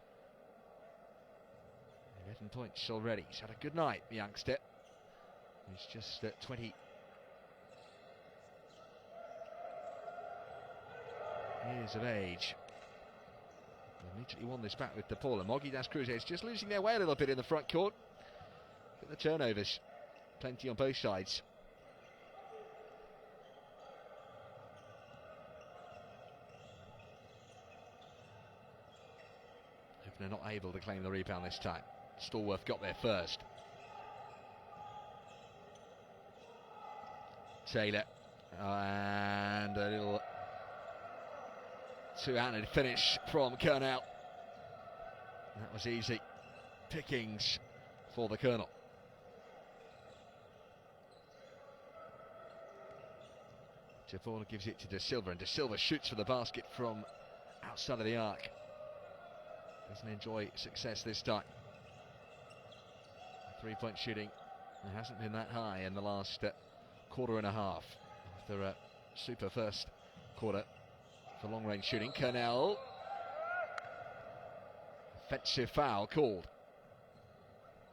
A: 11 points already. He's had a good night, the youngster. He's just 20 years of age. Immediately won this back with De Paul. And Mogi das Cruzes just losing their way a little bit in the front court. But the turnovers, plenty on both sides. They're not able to claim the rebound this time. Stallworth got there first. Taylor, and a little two-handed finish from Colonel. That was easy pickings for the Colonel. Javona gives it to Da Silva, and Da Silva shoots for the basket from outside of the arc. Doesn't enjoy success this time. Three-point shooting hasn't been that high in the last quarter and a half. After a super first quarter for long-range shooting. Colonel. Offensive foul called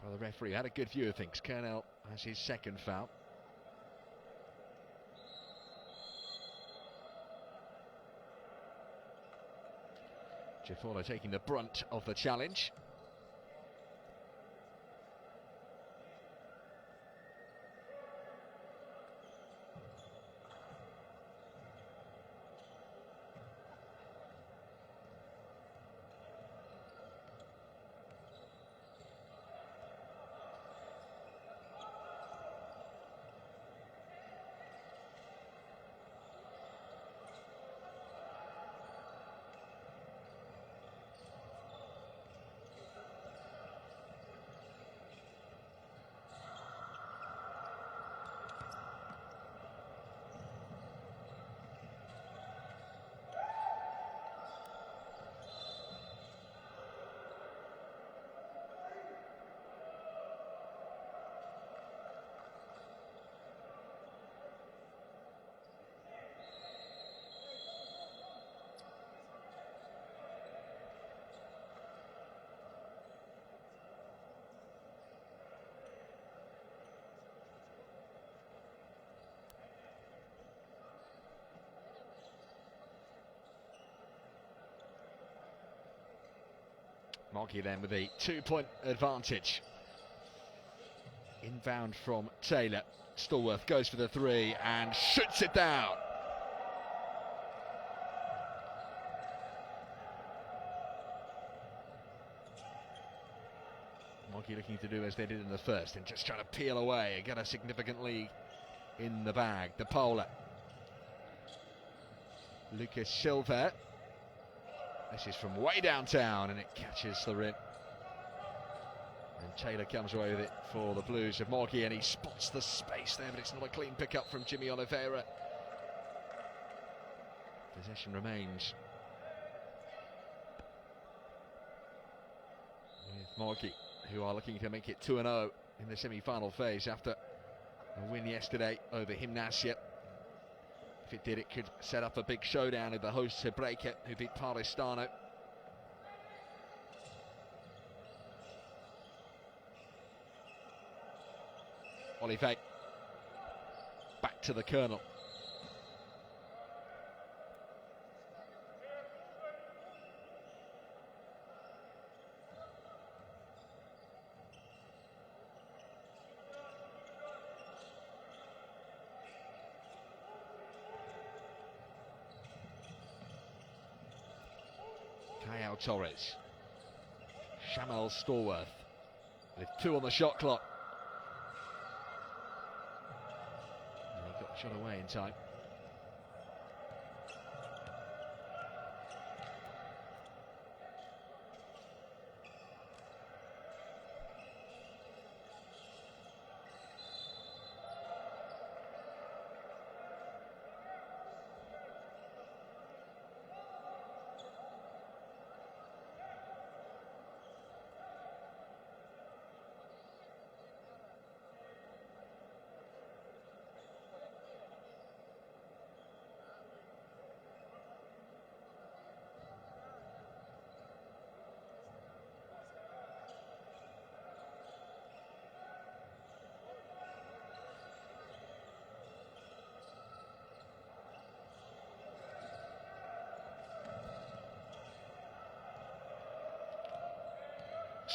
A: by the referee. Had a good view of things. Colonel has his second foul. Javona taking the brunt of the challenge. Mogi then with a 2-point advantage. Inbound from Taylor. Stallworth goes for the three and shoots it down. Mogi looking to do as they did in the first and just trying to peel away and get a significant lead in the bag. De Paula. Lucas Silva. This is from way downtown and it catches the rim. And Taylor comes away with it for the Blues of Mogi, and he spots the space there, but it's not a clean pickup from Jimmy Oliveira. Possession remains with Mogi, who are looking to make it 2-0 in the semi-final phase after a win yesterday over Gimnasia. If it did, it could set up a big showdown with the hosts Hebraica, who beat Paulistano. Olivet. Back to the Colonel. Kyle Torres. Shamel Stallworth with 2 on the shot clock. And he got the shot away in time.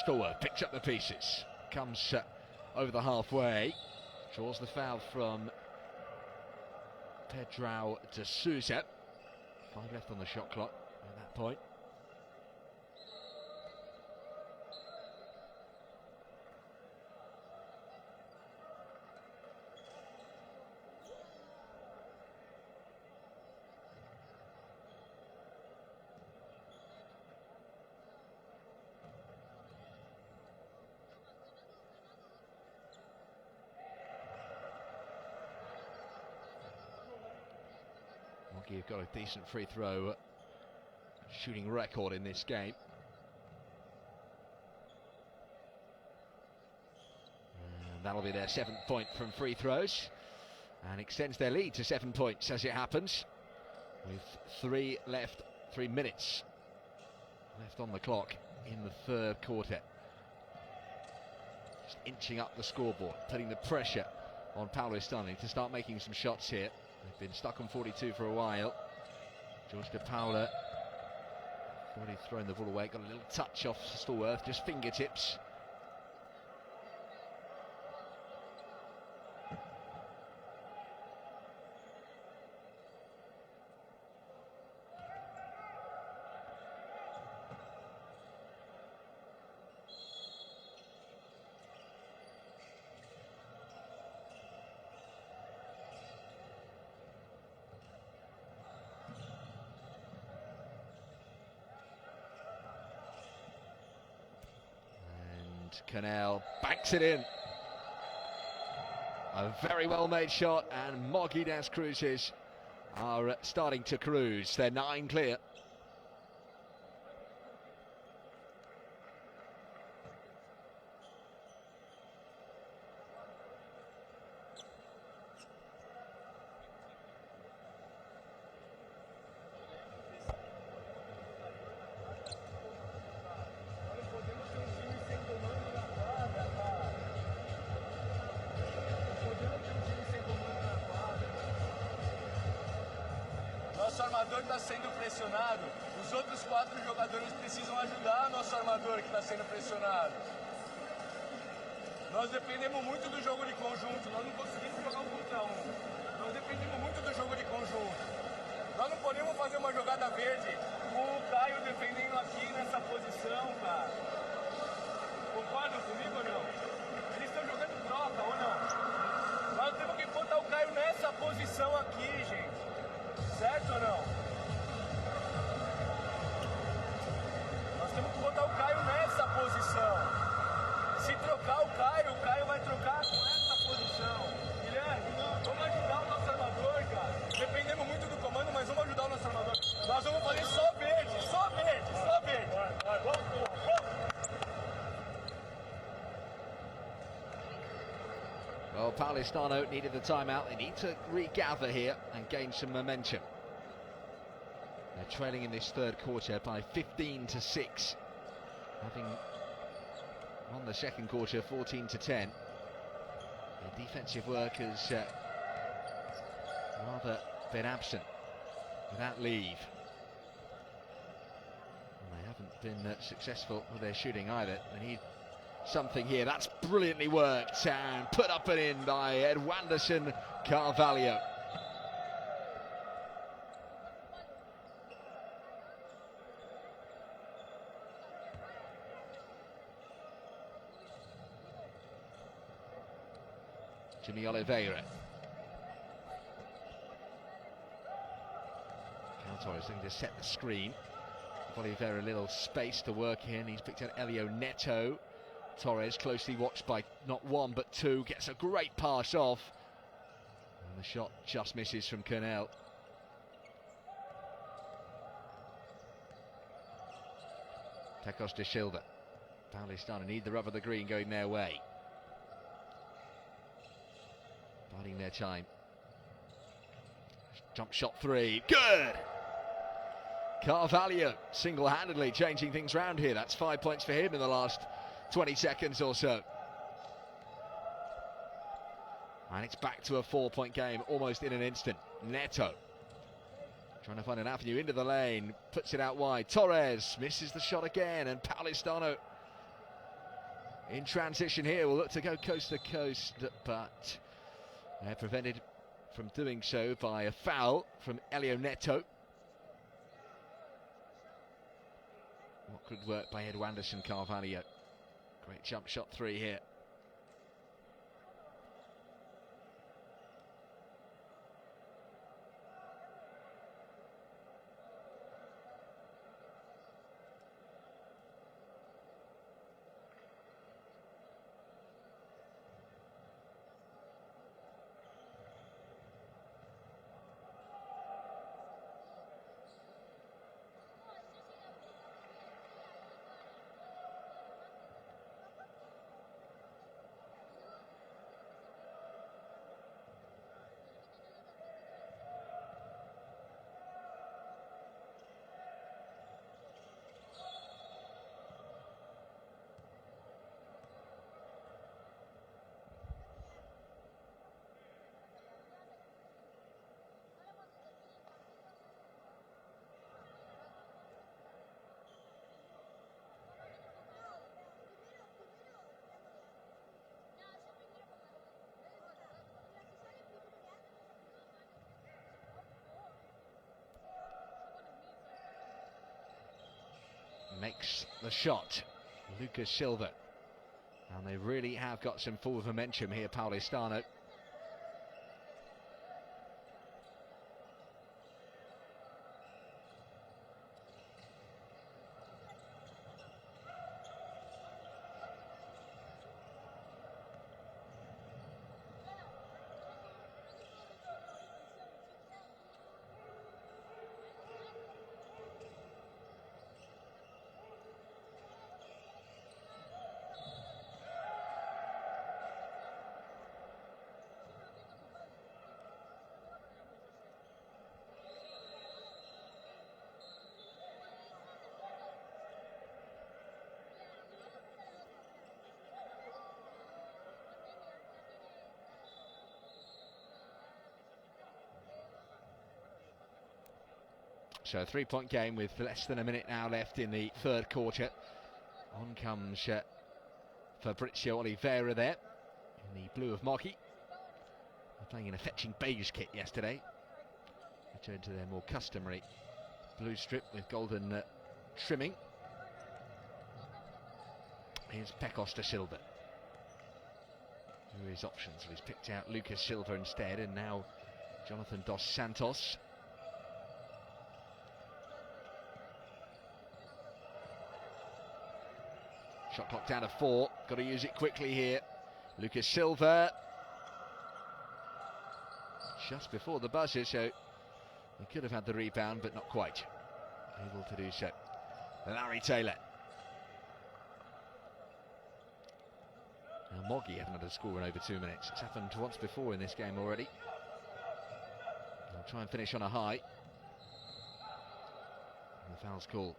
A: Stallworth picks up the pieces, comes over the halfway, draws the foul from Pedro de Souza. 5 left on the shot clock at that point. Mogi have got a decent free throw shooting record in this game. And that'll be their 7th point from free throws and extends their lead to 7 points as it happens, with 3 minutes left on the clock in the 3rd quarter. Just inching up the scoreboard, putting the pressure on Paulistano to start making some shots here. They've been stuck on 42 for a while. George de Paula already thrown the ball away, got a little touch off Stallworth, just fingertips. Canal banks it in. A very well made shot, and Mogi das Cruzes are starting to cruise. They're 9 clear.
B: Nosso armador está sendo pressionado. Os outros 4 jogadores precisam ajudar nosso armador que está sendo pressionado. Nós dependemos muito do jogo de conjunto. Nós não conseguimos jogar 1 contra 1. Nós dependemos muito do jogo de conjunto. Nós não podemos fazer uma jogada verde com o Caio defendendo aqui nessa posição, cara. Concordam comigo ou não? Eles estão jogando troca ou não? Nós temos que botar o Caio nessa posição aqui, gente. Certo ou não? Nós temos que botar o Caio nessa posição. Se trocar o Caio vai trocar com essa posição. Guilherme, vamos ajudar o nosso armador, cara. Dependemos muito do comando, mas vamos ajudar o nosso armador. Nós vamos fazer só verde, só verde, só verde.
A: Well, Paulistano needed the timeout. They need to regather here and gain some momentum. They're trailing in this 3rd quarter by 15-6, having won the 2nd quarter 14-10. The defensive work has rather been absent without leave. And they haven't been successful with their shooting either. They need something here. That's brilliantly worked and put up and in by Edwanderson Carvalho. Jimmy Oliveira. Torres looking to set the screen. Oliveira a little space to work in. He's picked out Elio Neto. Torres, closely watched by not one but two, gets a great pass off. And the shot just misses from Cornell. Tecos de Silva. Paulistano need the rub of the green going their way. Biding their time. Jump shot three. Good! Carvalho single-handedly changing things round here. That's 5 points for him in the last 20 seconds or so. And it's back to a 4-point game almost in an instant. Neto trying to find an avenue into the lane, puts it out wide. Torres misses the shot again, and Paulistano in transition here will look to go coast to coast, but they're prevented from doing so by a foul from Elio Neto. What could work by Edwanderson Carvalho. Great jump shot three here. Makes the shot, Lucas Silva, and they really have got some forward momentum here, Paulistano. So a 3-point game with less than a minute now left in the third quarter. On comes Fabrizio Oliveira there in the blue of Mogi. They're playing in a fetching beige kit yesterday. Returned to their more customary blue strip with golden trimming. Here's Pecos de Silva. Who are his options? Well, he's picked out Lucas Silva instead, and now Jonathan Dos Santos. Shot clock down to 4. Got to use it quickly here. Lucas Silva. Just before the buzzer, so he could have had the rebound, but not quite able to do so. Larry Taylor. Now Mogi haven't had a score in over 2 minutes. It's happened once before in this game already. They'll try and finish on a high. And the foul's called.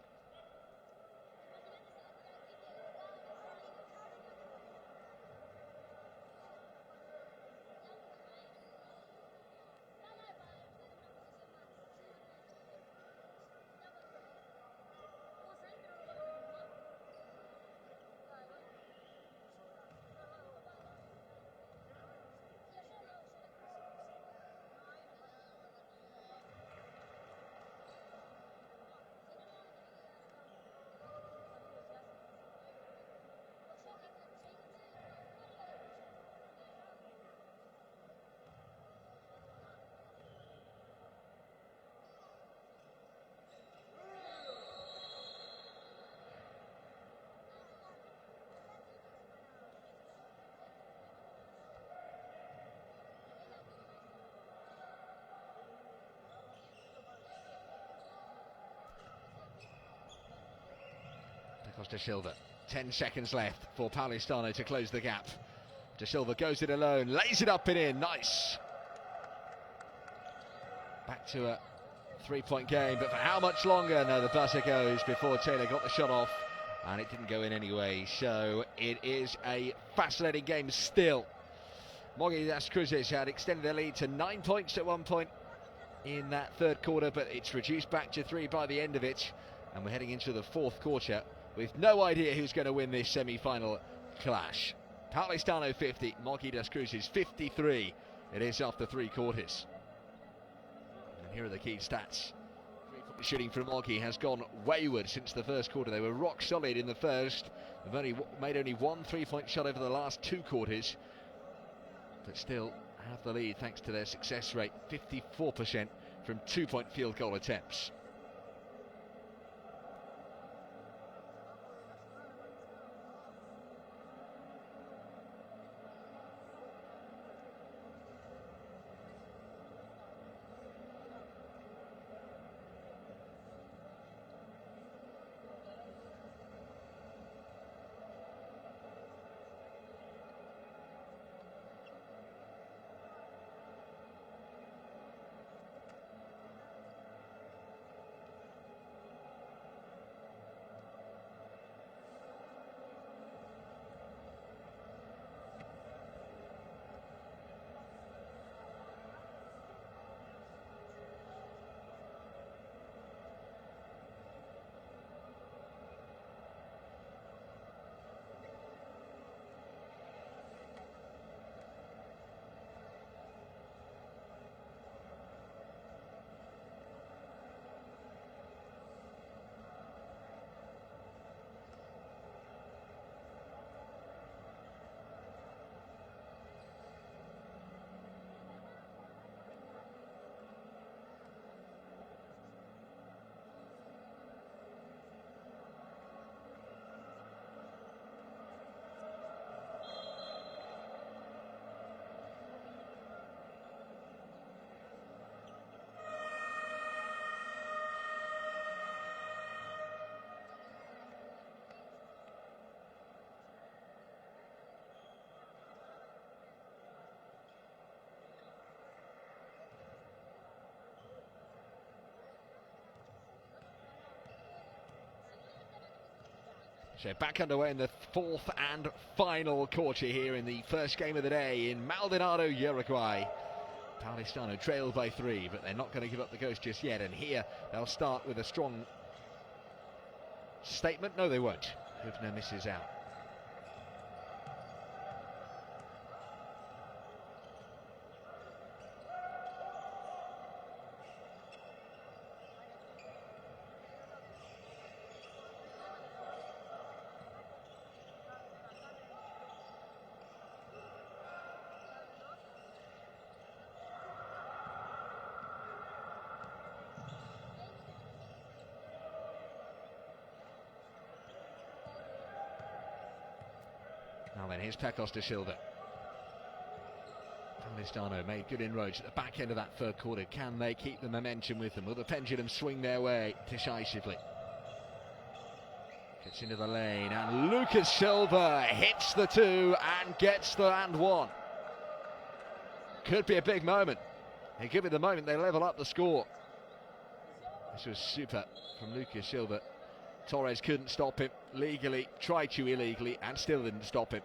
A: Costa Silva. 10 seconds left for Paulistano to close the gap. De Silva goes it alone, lays it up and in. Nice. Back to a three-point game, but for how much longer? No, the buzzer goes before Taylor got the shot off, and it didn't go in anyway. So it is a fascinating game still. Mogi das Cruzes had extended their lead to 9 points at one point in that third quarter, but it's reduced back to 3 by the end of it, and we're heading into the fourth quarter with no idea who's going to win this semi-final clash. Paulistano 50, Mogi das Cruzes 53. It is after 3 quarters. And here are the key stats. Three-point shooting from Mogi has gone wayward since the first quarter. They were rock solid in the first. They've made only 1 3-point shot over the last 2 quarters, but still have the lead thanks to their success rate, 54% from 2-point field goal attempts. So back underway in the fourth and final quarter here in the first game of the day in Maldonado, Uruguay. Paulistano trailed by 3, but they're not going to give up the ghost just yet. And here they'll start with a strong statement. No, they won't. Hübner misses out. Now then, here's Costa Silva. Paulistano made good inroads at the back end of that third quarter. Can they keep the momentum with them? Will the pendulum swing their way decisively? Gets into the lane, and Lucas Silva hits the 2 and gets the and 1. Could be a big moment. It could be the moment they level up the score. This was super from Lucas Silva. Torres couldn't stop him legally, tried to illegally, and still didn't stop him.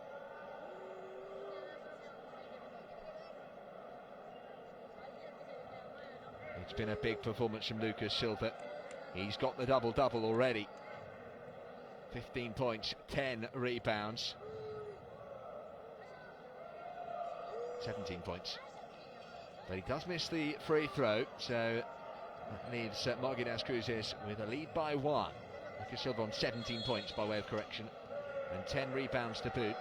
A: It's been a big performance from Lucas Silva. He's got the double-double already. 15 points, 10 rebounds. 17 points. But he does miss the free throw, so that leaves Mogi das Cruzes with a lead by 1. Lucas Silva on 17 points by way of correction, and 10 rebounds to boot.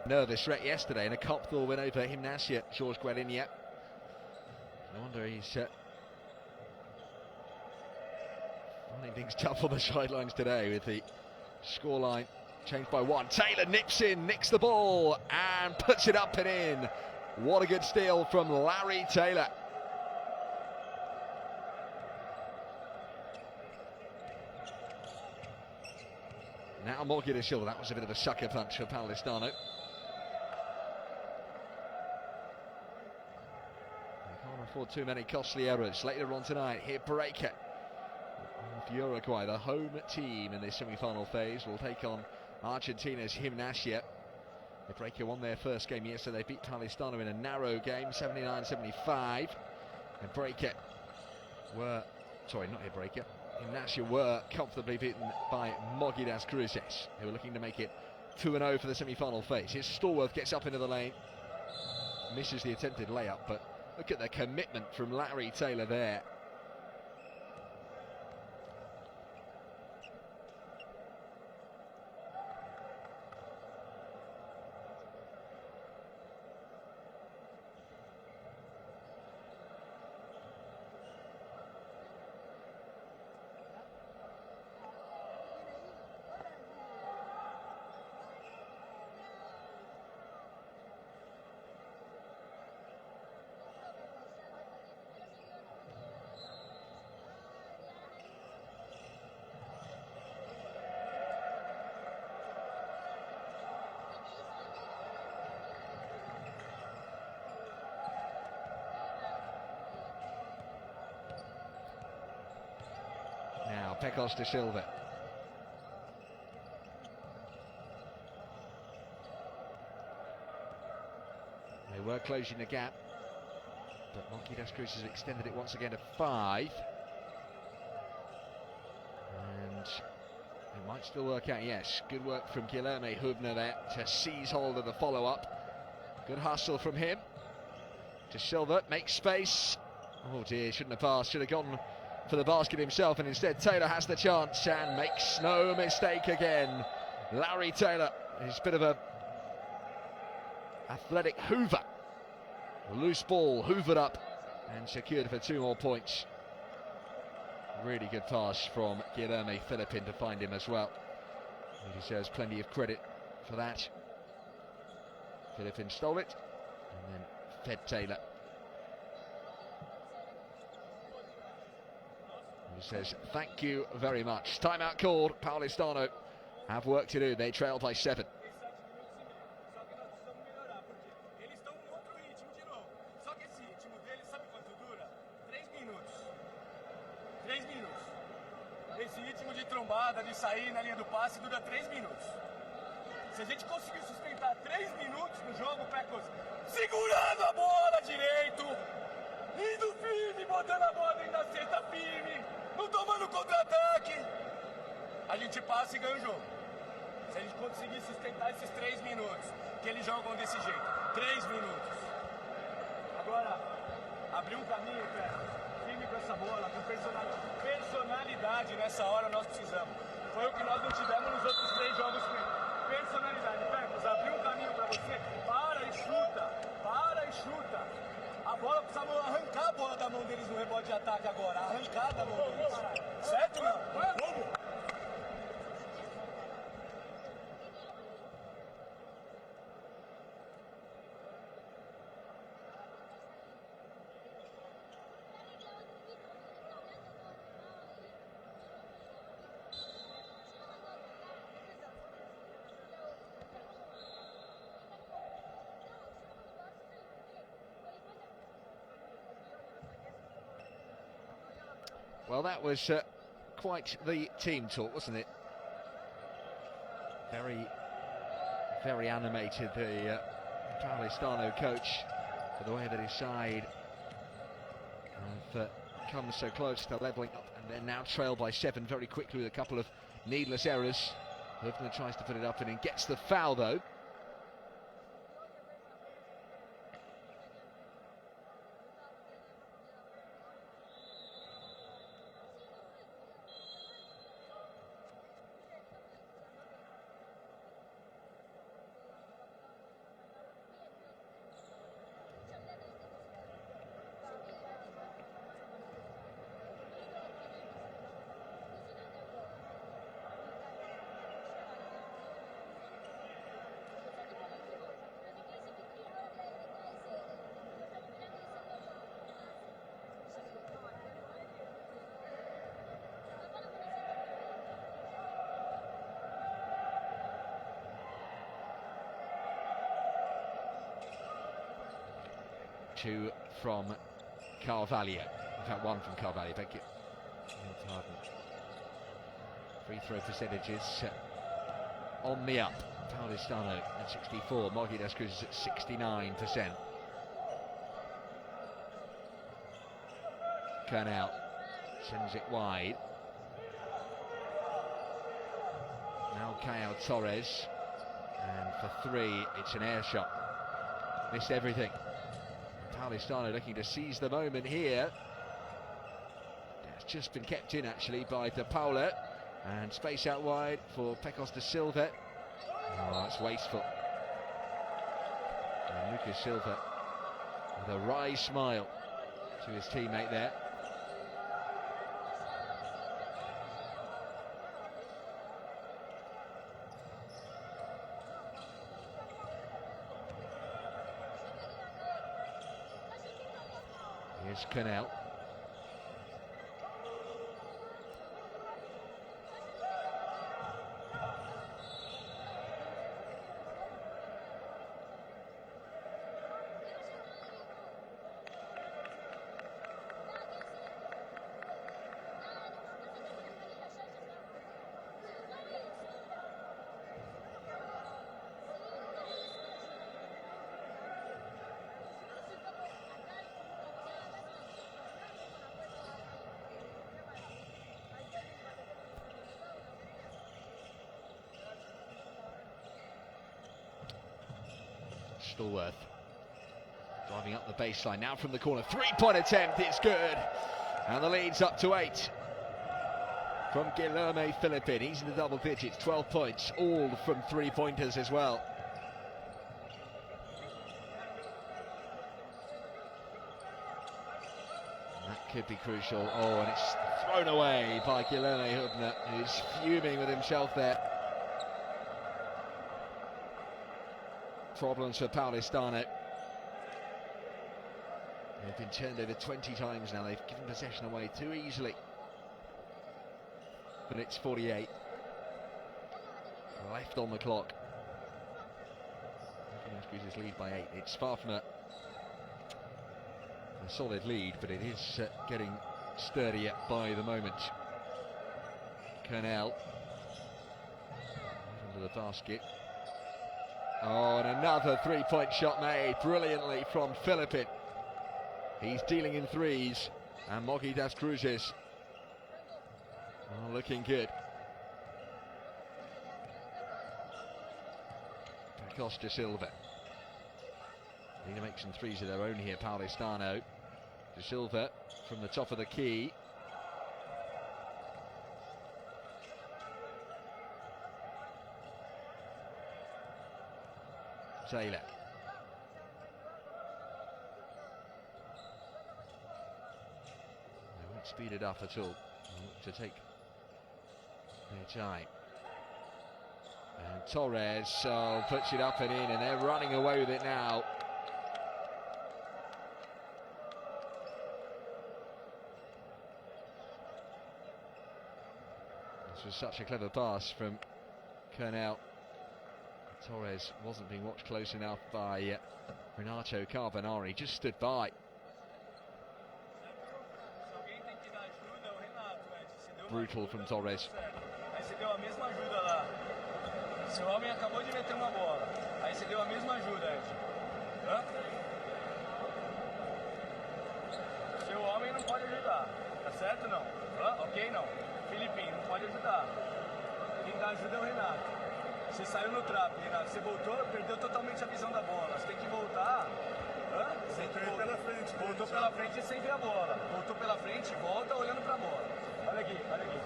A: nervous wreck yesterday in a comfortable win over Gimnasia, Georges Guarigna. No wonder he's finding things tough on the sidelines today with the scoreline changed by 1. Taylor nips in, nicks the ball and puts it up and in. What a good steal from Larry Taylor. Now Mogi to Silva. That was a bit of a sucker punch for Paulistano. They can't afford too many costly errors. Later on tonight, here Breaker of Uruguay, the home team in this semi-final phase, will take on Argentina's Gimnasia. The Breaker won their first game yesterday. They beat Paulistano in a narrow game, 79-75. And Breaker were, sorry, not here Breaker. Gimnasia were comfortably beaten by Mogi das Cruzes. They were looking to make it 2-0 for the semi-final phase. Here's Stallworth, gets up into the lane, misses the attempted layup, but look at the commitment from Larry Taylor there. Now Pecos de Silva. They were closing the gap, but Mogi das Cruzes has extended it once again to 5. And it might still work out, yes. Good work from Guilherme Hubner there to seize hold of the follow-up. Good hustle from him. De Silva makes space. Oh dear, shouldn't have passed, should have gone for the basket himself, and instead Taylor has the chance and makes no mistake again. Larry Taylor, he's a bit of a athletic hoover. A loose ball hoovered up and secured for 2 more points. Really good pass from Guilherme Philippin to find him as well. He deserves plenty of credit for that. Philippin stole it and then fed Taylor. He says, thank you very much. Timeout called. Paulistano have work to do. They trail by 7.
B: Esse ritmo de trombada, de sair na linha do passe, dura 3 minutos. Se a gente conseguir sustentar 3 minutos no jogo, Pecos segurando a bola direito, indo firme, botando a bola dentro da cesta firme, não tomando contra-ataque, a gente passa e ganha o jogo. Se a gente conseguir sustentar esses 3 minutos, que eles jogam desse jeito, 3 minutos. Agora, abrir um caminho, firme com essa bola, com personalidade nessa hora nós precisamos. Foi o que nós não tivemos nos outros 3 jogos. Personalidade, Pecos, abrir um caminho para você, para e chuta. A bola precisamos arrancar a bola da mão deles no rebote de ataque agora, arrancar da mão deles. Certo ou não? Vamos!
A: Well, that was quite the team talk, wasn't it? Very, very animated, the Paulistano coach, for the way that his side have come so close to levelling up, and they're now trailed by 7 very quickly with a couple of needless errors. Hufner tries to put it up and gets the foul, though. 2 from Carvalho. In fact, 1 from Carvalho, beg your pardon. Free throw percentages on the up. Paulistano at 64, Mogi das Cruzes at 69%. Kernel sends it wide. Now Caio Torres, and for 3 it's an air shot. Missed everything. Paulistano looking to seize the moment here. It's just been kept in actually by De Paula, and space out wide for Pecos da Silva. Oh, that's wasteful. And Lucas Silva with a wry smile to his teammate there. Here's Kernel. Stallworth driving up the baseline now from the corner. 3-point attempt, it's good. And the lead's up to 8 from Guilherme Philippin. He's in the double digits, 12 points, all from 3-pointers as well. That could be crucial. Oh, and it's thrown away by Guilherme Hubner, who's fuming with himself there. Problems for Paulistano. They've been turned over 20 times now. They've given possession away too easily. But it's 48 left on the clock. Cruzes lead by 8. It's far from a solid lead, but it is getting sturdier by the moment. Kernel under the basket. Oh, and another 3-point shot made brilliantly from Philippin. He's dealing in threes, and Mogi das Cruzes looking good. Pecos da Silva. Need to make some threes of their own here, Paulistano. Da Silva from the top of the key. Taylor. They won't speed it up at all. To take their time. And Torres puts it up and in, and they're running away with it now. This was such a clever pass from Kernel. Torres wasn't being watched close enough by Renato Carbonari, just stood by. Brutal from Torres.
B: Aí você deu a mesma ajuda lá. Seu homem acabou de meter uma bola. Aí você deu a mesma ajuda, Ed. Hã? Seu homem não pode ajudar. Tá certo não? Hã? Ok não? Filipinho não pode ajudar. Quem dá ajuda é o Renato. Você saiu no trap, Renato. Você voltou, perdeu totalmente a visão da bola. Você tem que voltar. Hã? Você pela frente. Voltou pela frente e sem ver a bola. Voltou pela frente, volta olhando pra bola. Olha aqui, olha aqui.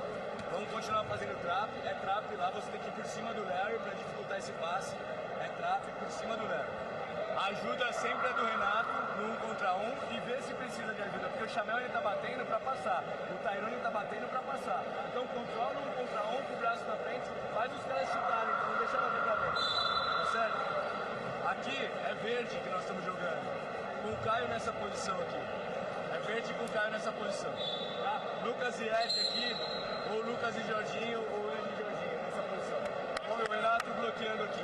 B: Vamos continuar fazendo trap. É trap lá, você tem que ir por cima do Larry pra dificultar esse passe. É trap por cima do Larry. A ajuda sempre é do Renato, no 1 contra 1, e ver se precisa de ajuda. Porque o Chamel ele tá batendo pra passar. O Tyrone tá batendo pra passar. Então controla o 1 contra 1 com o braço na frente, faz os caras chutarem, então não deixa ela vir pra dentro. Tá certo? Aqui é verde que nós estamos jogando. Com o Caio nessa posição aqui. É verde com o Caio nessa posição. Tá? Lucas e Ed aqui, ou Lucas e Jorginho, ou Ed e Jorginho nessa posição. Olha o Renato bloqueando aqui.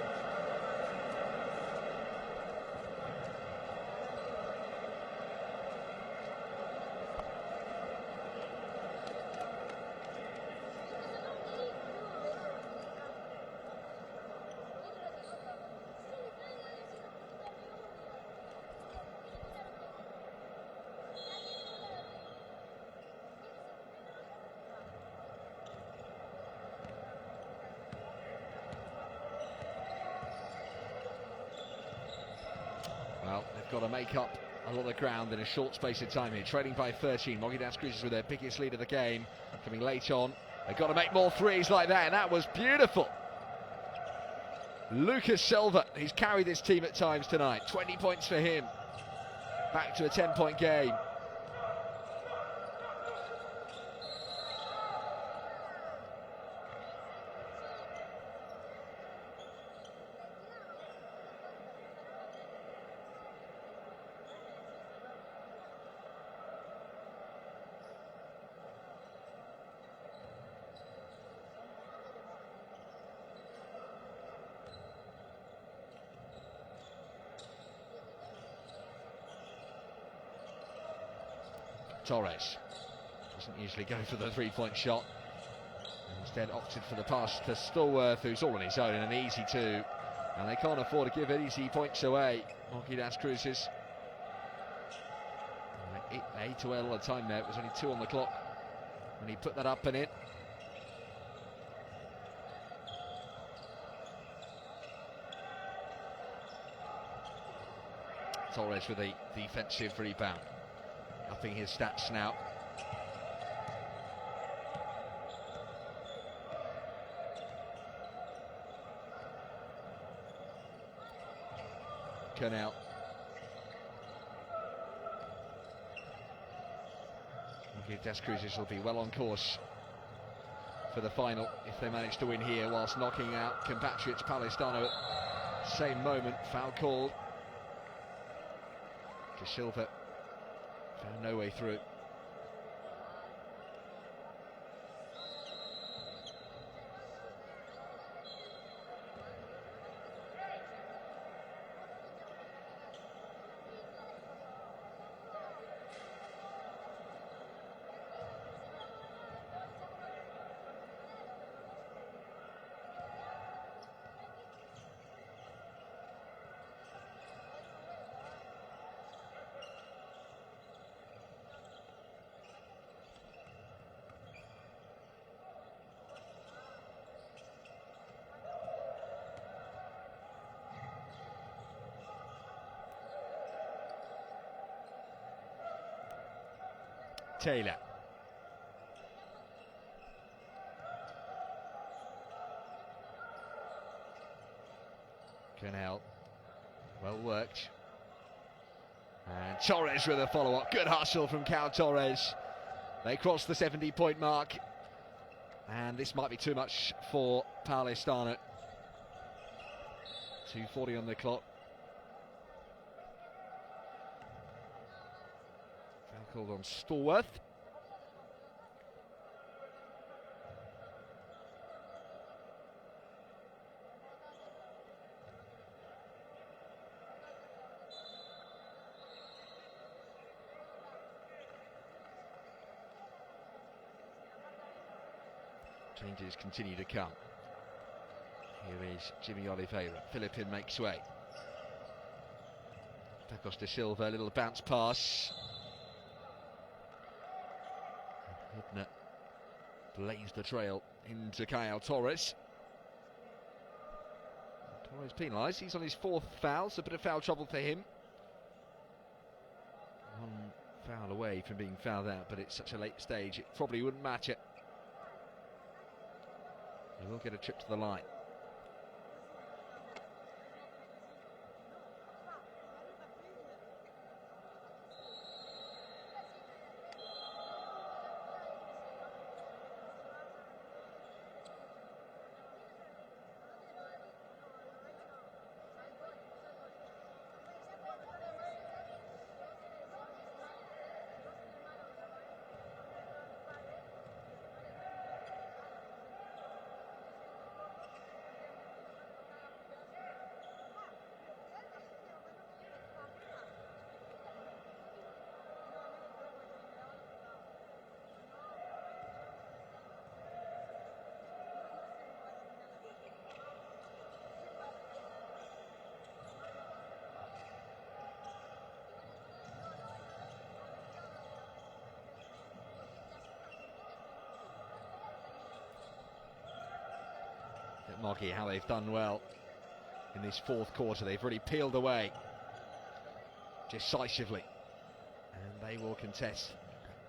A: got to make up a lot of ground in a short space of time here. Trailing by 13. Mogi Cruzes with their biggest lead of the game. Coming late on. They've got to make more threes like that, and that was beautiful. Lucas Silva, he's carried this team at times tonight. 20 points for him. Back to a 10-point game. Torres doesn't usually go for the three-point shot, and instead opted for the pass to Stallworth, who's all on his own, and an easy two, and they can't afford to give easy points away. Mogi Cruzes. 8 away a lot of time there. It was only 2 on the clock when he put that up and in. Torres with a defensive rebound. Upping his stats now. Cornell. Cruzes will be well on course for the final if they manage to win here, whilst knocking out compatriots Paulistano at the same moment. Foul called. De Silva found no way through. Taylor. Cornell. Well worked. And Torres with a follow-up. Good hustle from Cal Torres. They cross the 70-point mark. And this might be too much for Paulistano. 2:40 on the clock. Called on Stallworth. Changes continue to come. Here is Jimmy Oliveira. Philippine makes way. Pecos de Silva, little bounce pass. Hudner blazed the trail into Kyle Torres. Torres penalised. He's on his 4th foul, so a bit of foul trouble for him. 1 foul away from being fouled out, but it's such a late stage, it probably wouldn't match it. He will get a trip to the line. Mogi, how they've done well in this 4th quarter. They've really peeled away decisively. And they will contest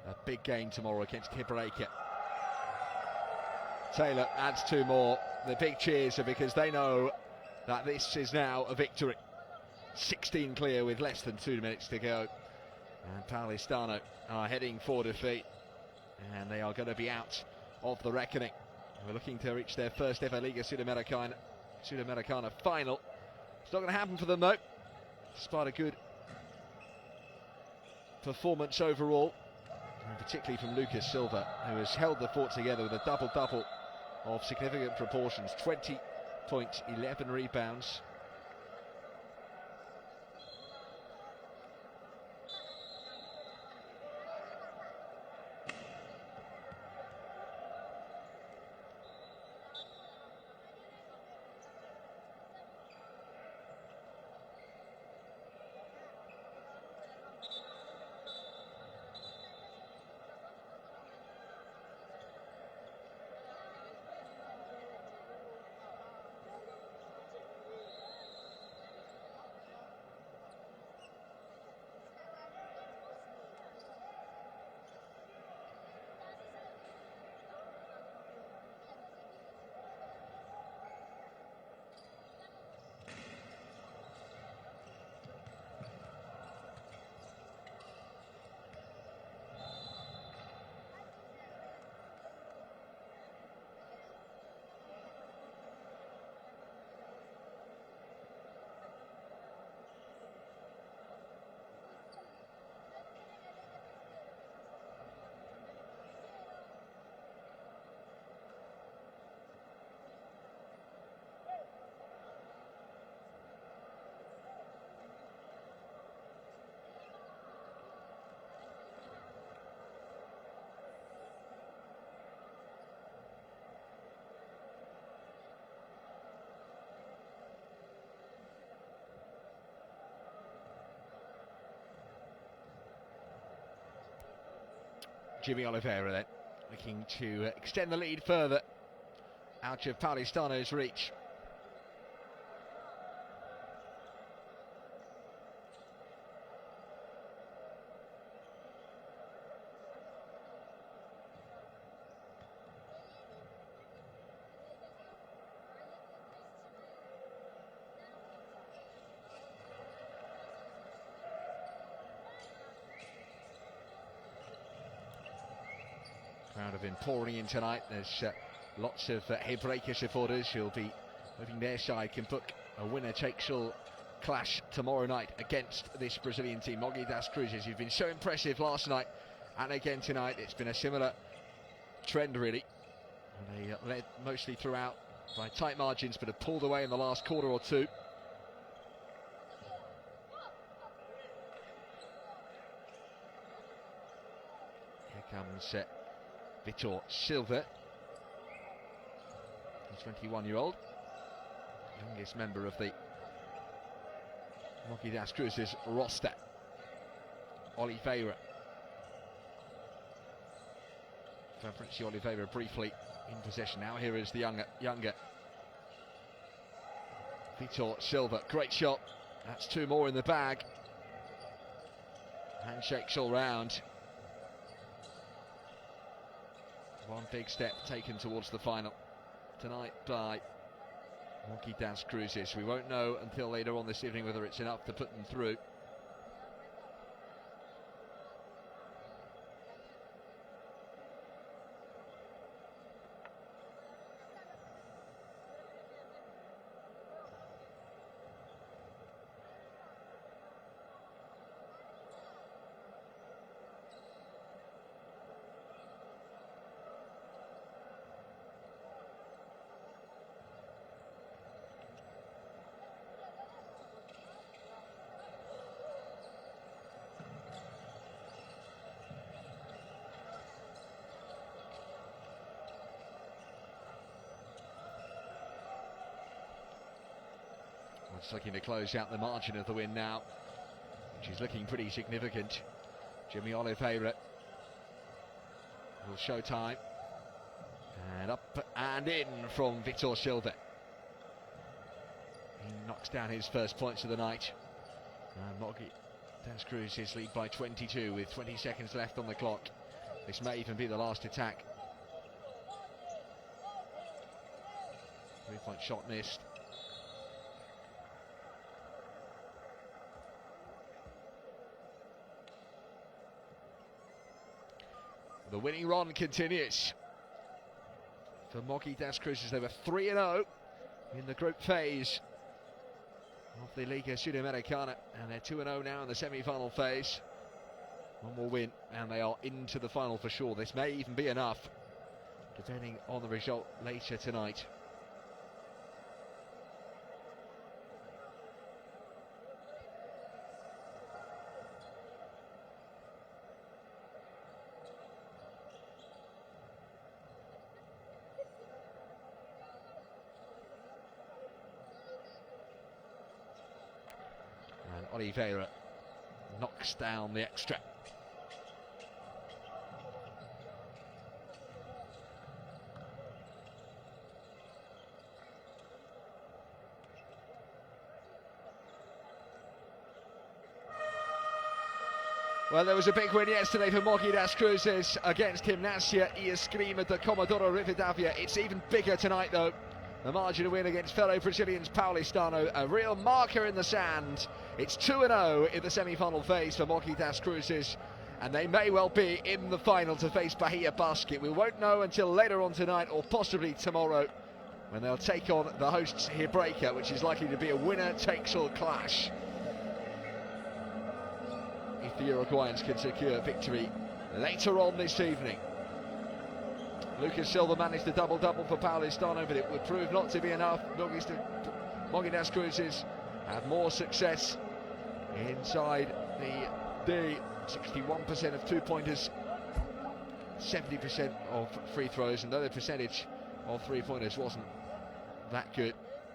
A: a big game tomorrow against Gibraltar. Taylor adds 2 more. The big cheers are because they know that this is now a victory. 16 clear with less than 2 minutes to go. And Paulistano are heading for defeat. And they are going to be out of the reckoning. We're looking to reach their first ever Liga Sudamericana final. It's not going to happen for them though, despite a good performance overall, and particularly from Lucas Silva, who has held the fort together with a double-double of significant proportions. 20 points, 11 rebounds. Jimmy Oliveira then, looking to extend the lead further out of Paulistano's reach. Crowd have been pouring in tonight. There's lots of Gibraltar supporters who'll be hoping their side can book a winner-takes-all clash tomorrow night against this Brazilian team, Mogi das Cruzes, who've been so impressive last night and again tonight. It's been a similar trend really. They led mostly throughout by tight margins, but have pulled away in the last quarter or two. Here comes Vitor Silva, the 21-year-old, youngest member of the Mogi das Cruzes roster. Oliveira. Fabrizio Oliveira briefly in possession now. Here is the younger Vitor Silva. Great shot. That's 2 more in the bag. Handshakes all round. One big step taken towards the final tonight by Mogi das Cruzes. We won't know until later on this evening whether it's enough to put them through. It's looking to close out the margin of the win now, which is looking pretty significant. Jimmy Oliveira will show time. And up and in from Vitor Silva. He knocks down his first points of the night. And Mogi Das Cruzes lead by 22 with 20 seconds left on the clock. This may even be the last attack. 3-point shot missed. The winning run continues for Mogi Das Cruzes. They were 3-0 in the group phase of the Liga Sudamericana, and they're 2-0 now in the semi-final phase. One more win and they are into the final for sure. This may even be enough, depending on the result later tonight. And Oliveira knocks down the extra. Well, there was a big win yesterday for Mogi Das Cruzes against Gimnasia e Esgrima de Comodoro Rivadavia. It's even bigger tonight, though. The margin of win against fellow Brazilians Paulistano, a real marker in the sand. It's 2-0 in the semi-final phase for Mogi Das Cruzes, and they may well be in the final to face Bahia Basket. We won't know until later on tonight, or possibly tomorrow, when they'll take on the hosts Hebraica, which is likely to be a winner-takes-all clash, if the Uruguayans can secure victory later on this evening. Lucas Silva managed a double-double for Paulistano, but it would prove not to be enough. Mogi Das Cruzes have more success inside the D. 61% of two-pointers, 70% of free throws, and though the percentage of three-pointers wasn't that good,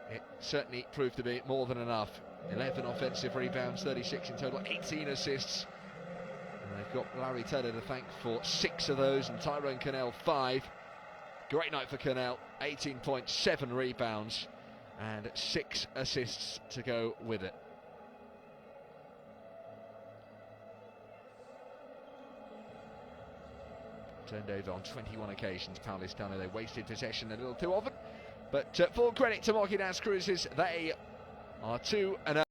A: it certainly proved to be more than enough. 11 offensive rebounds, 36 in total, 18 assists. And they've got Larry Taylor to thank for 6 of those, and Tyrone Cannell 5. Great night for Cannell, 18.7 rebounds and 6 assists to go with it. Turned over on 21 occasions, Paulistano. They wasted possession a little too often, but full credit to Mogi Das Cruzes. They are 2-0.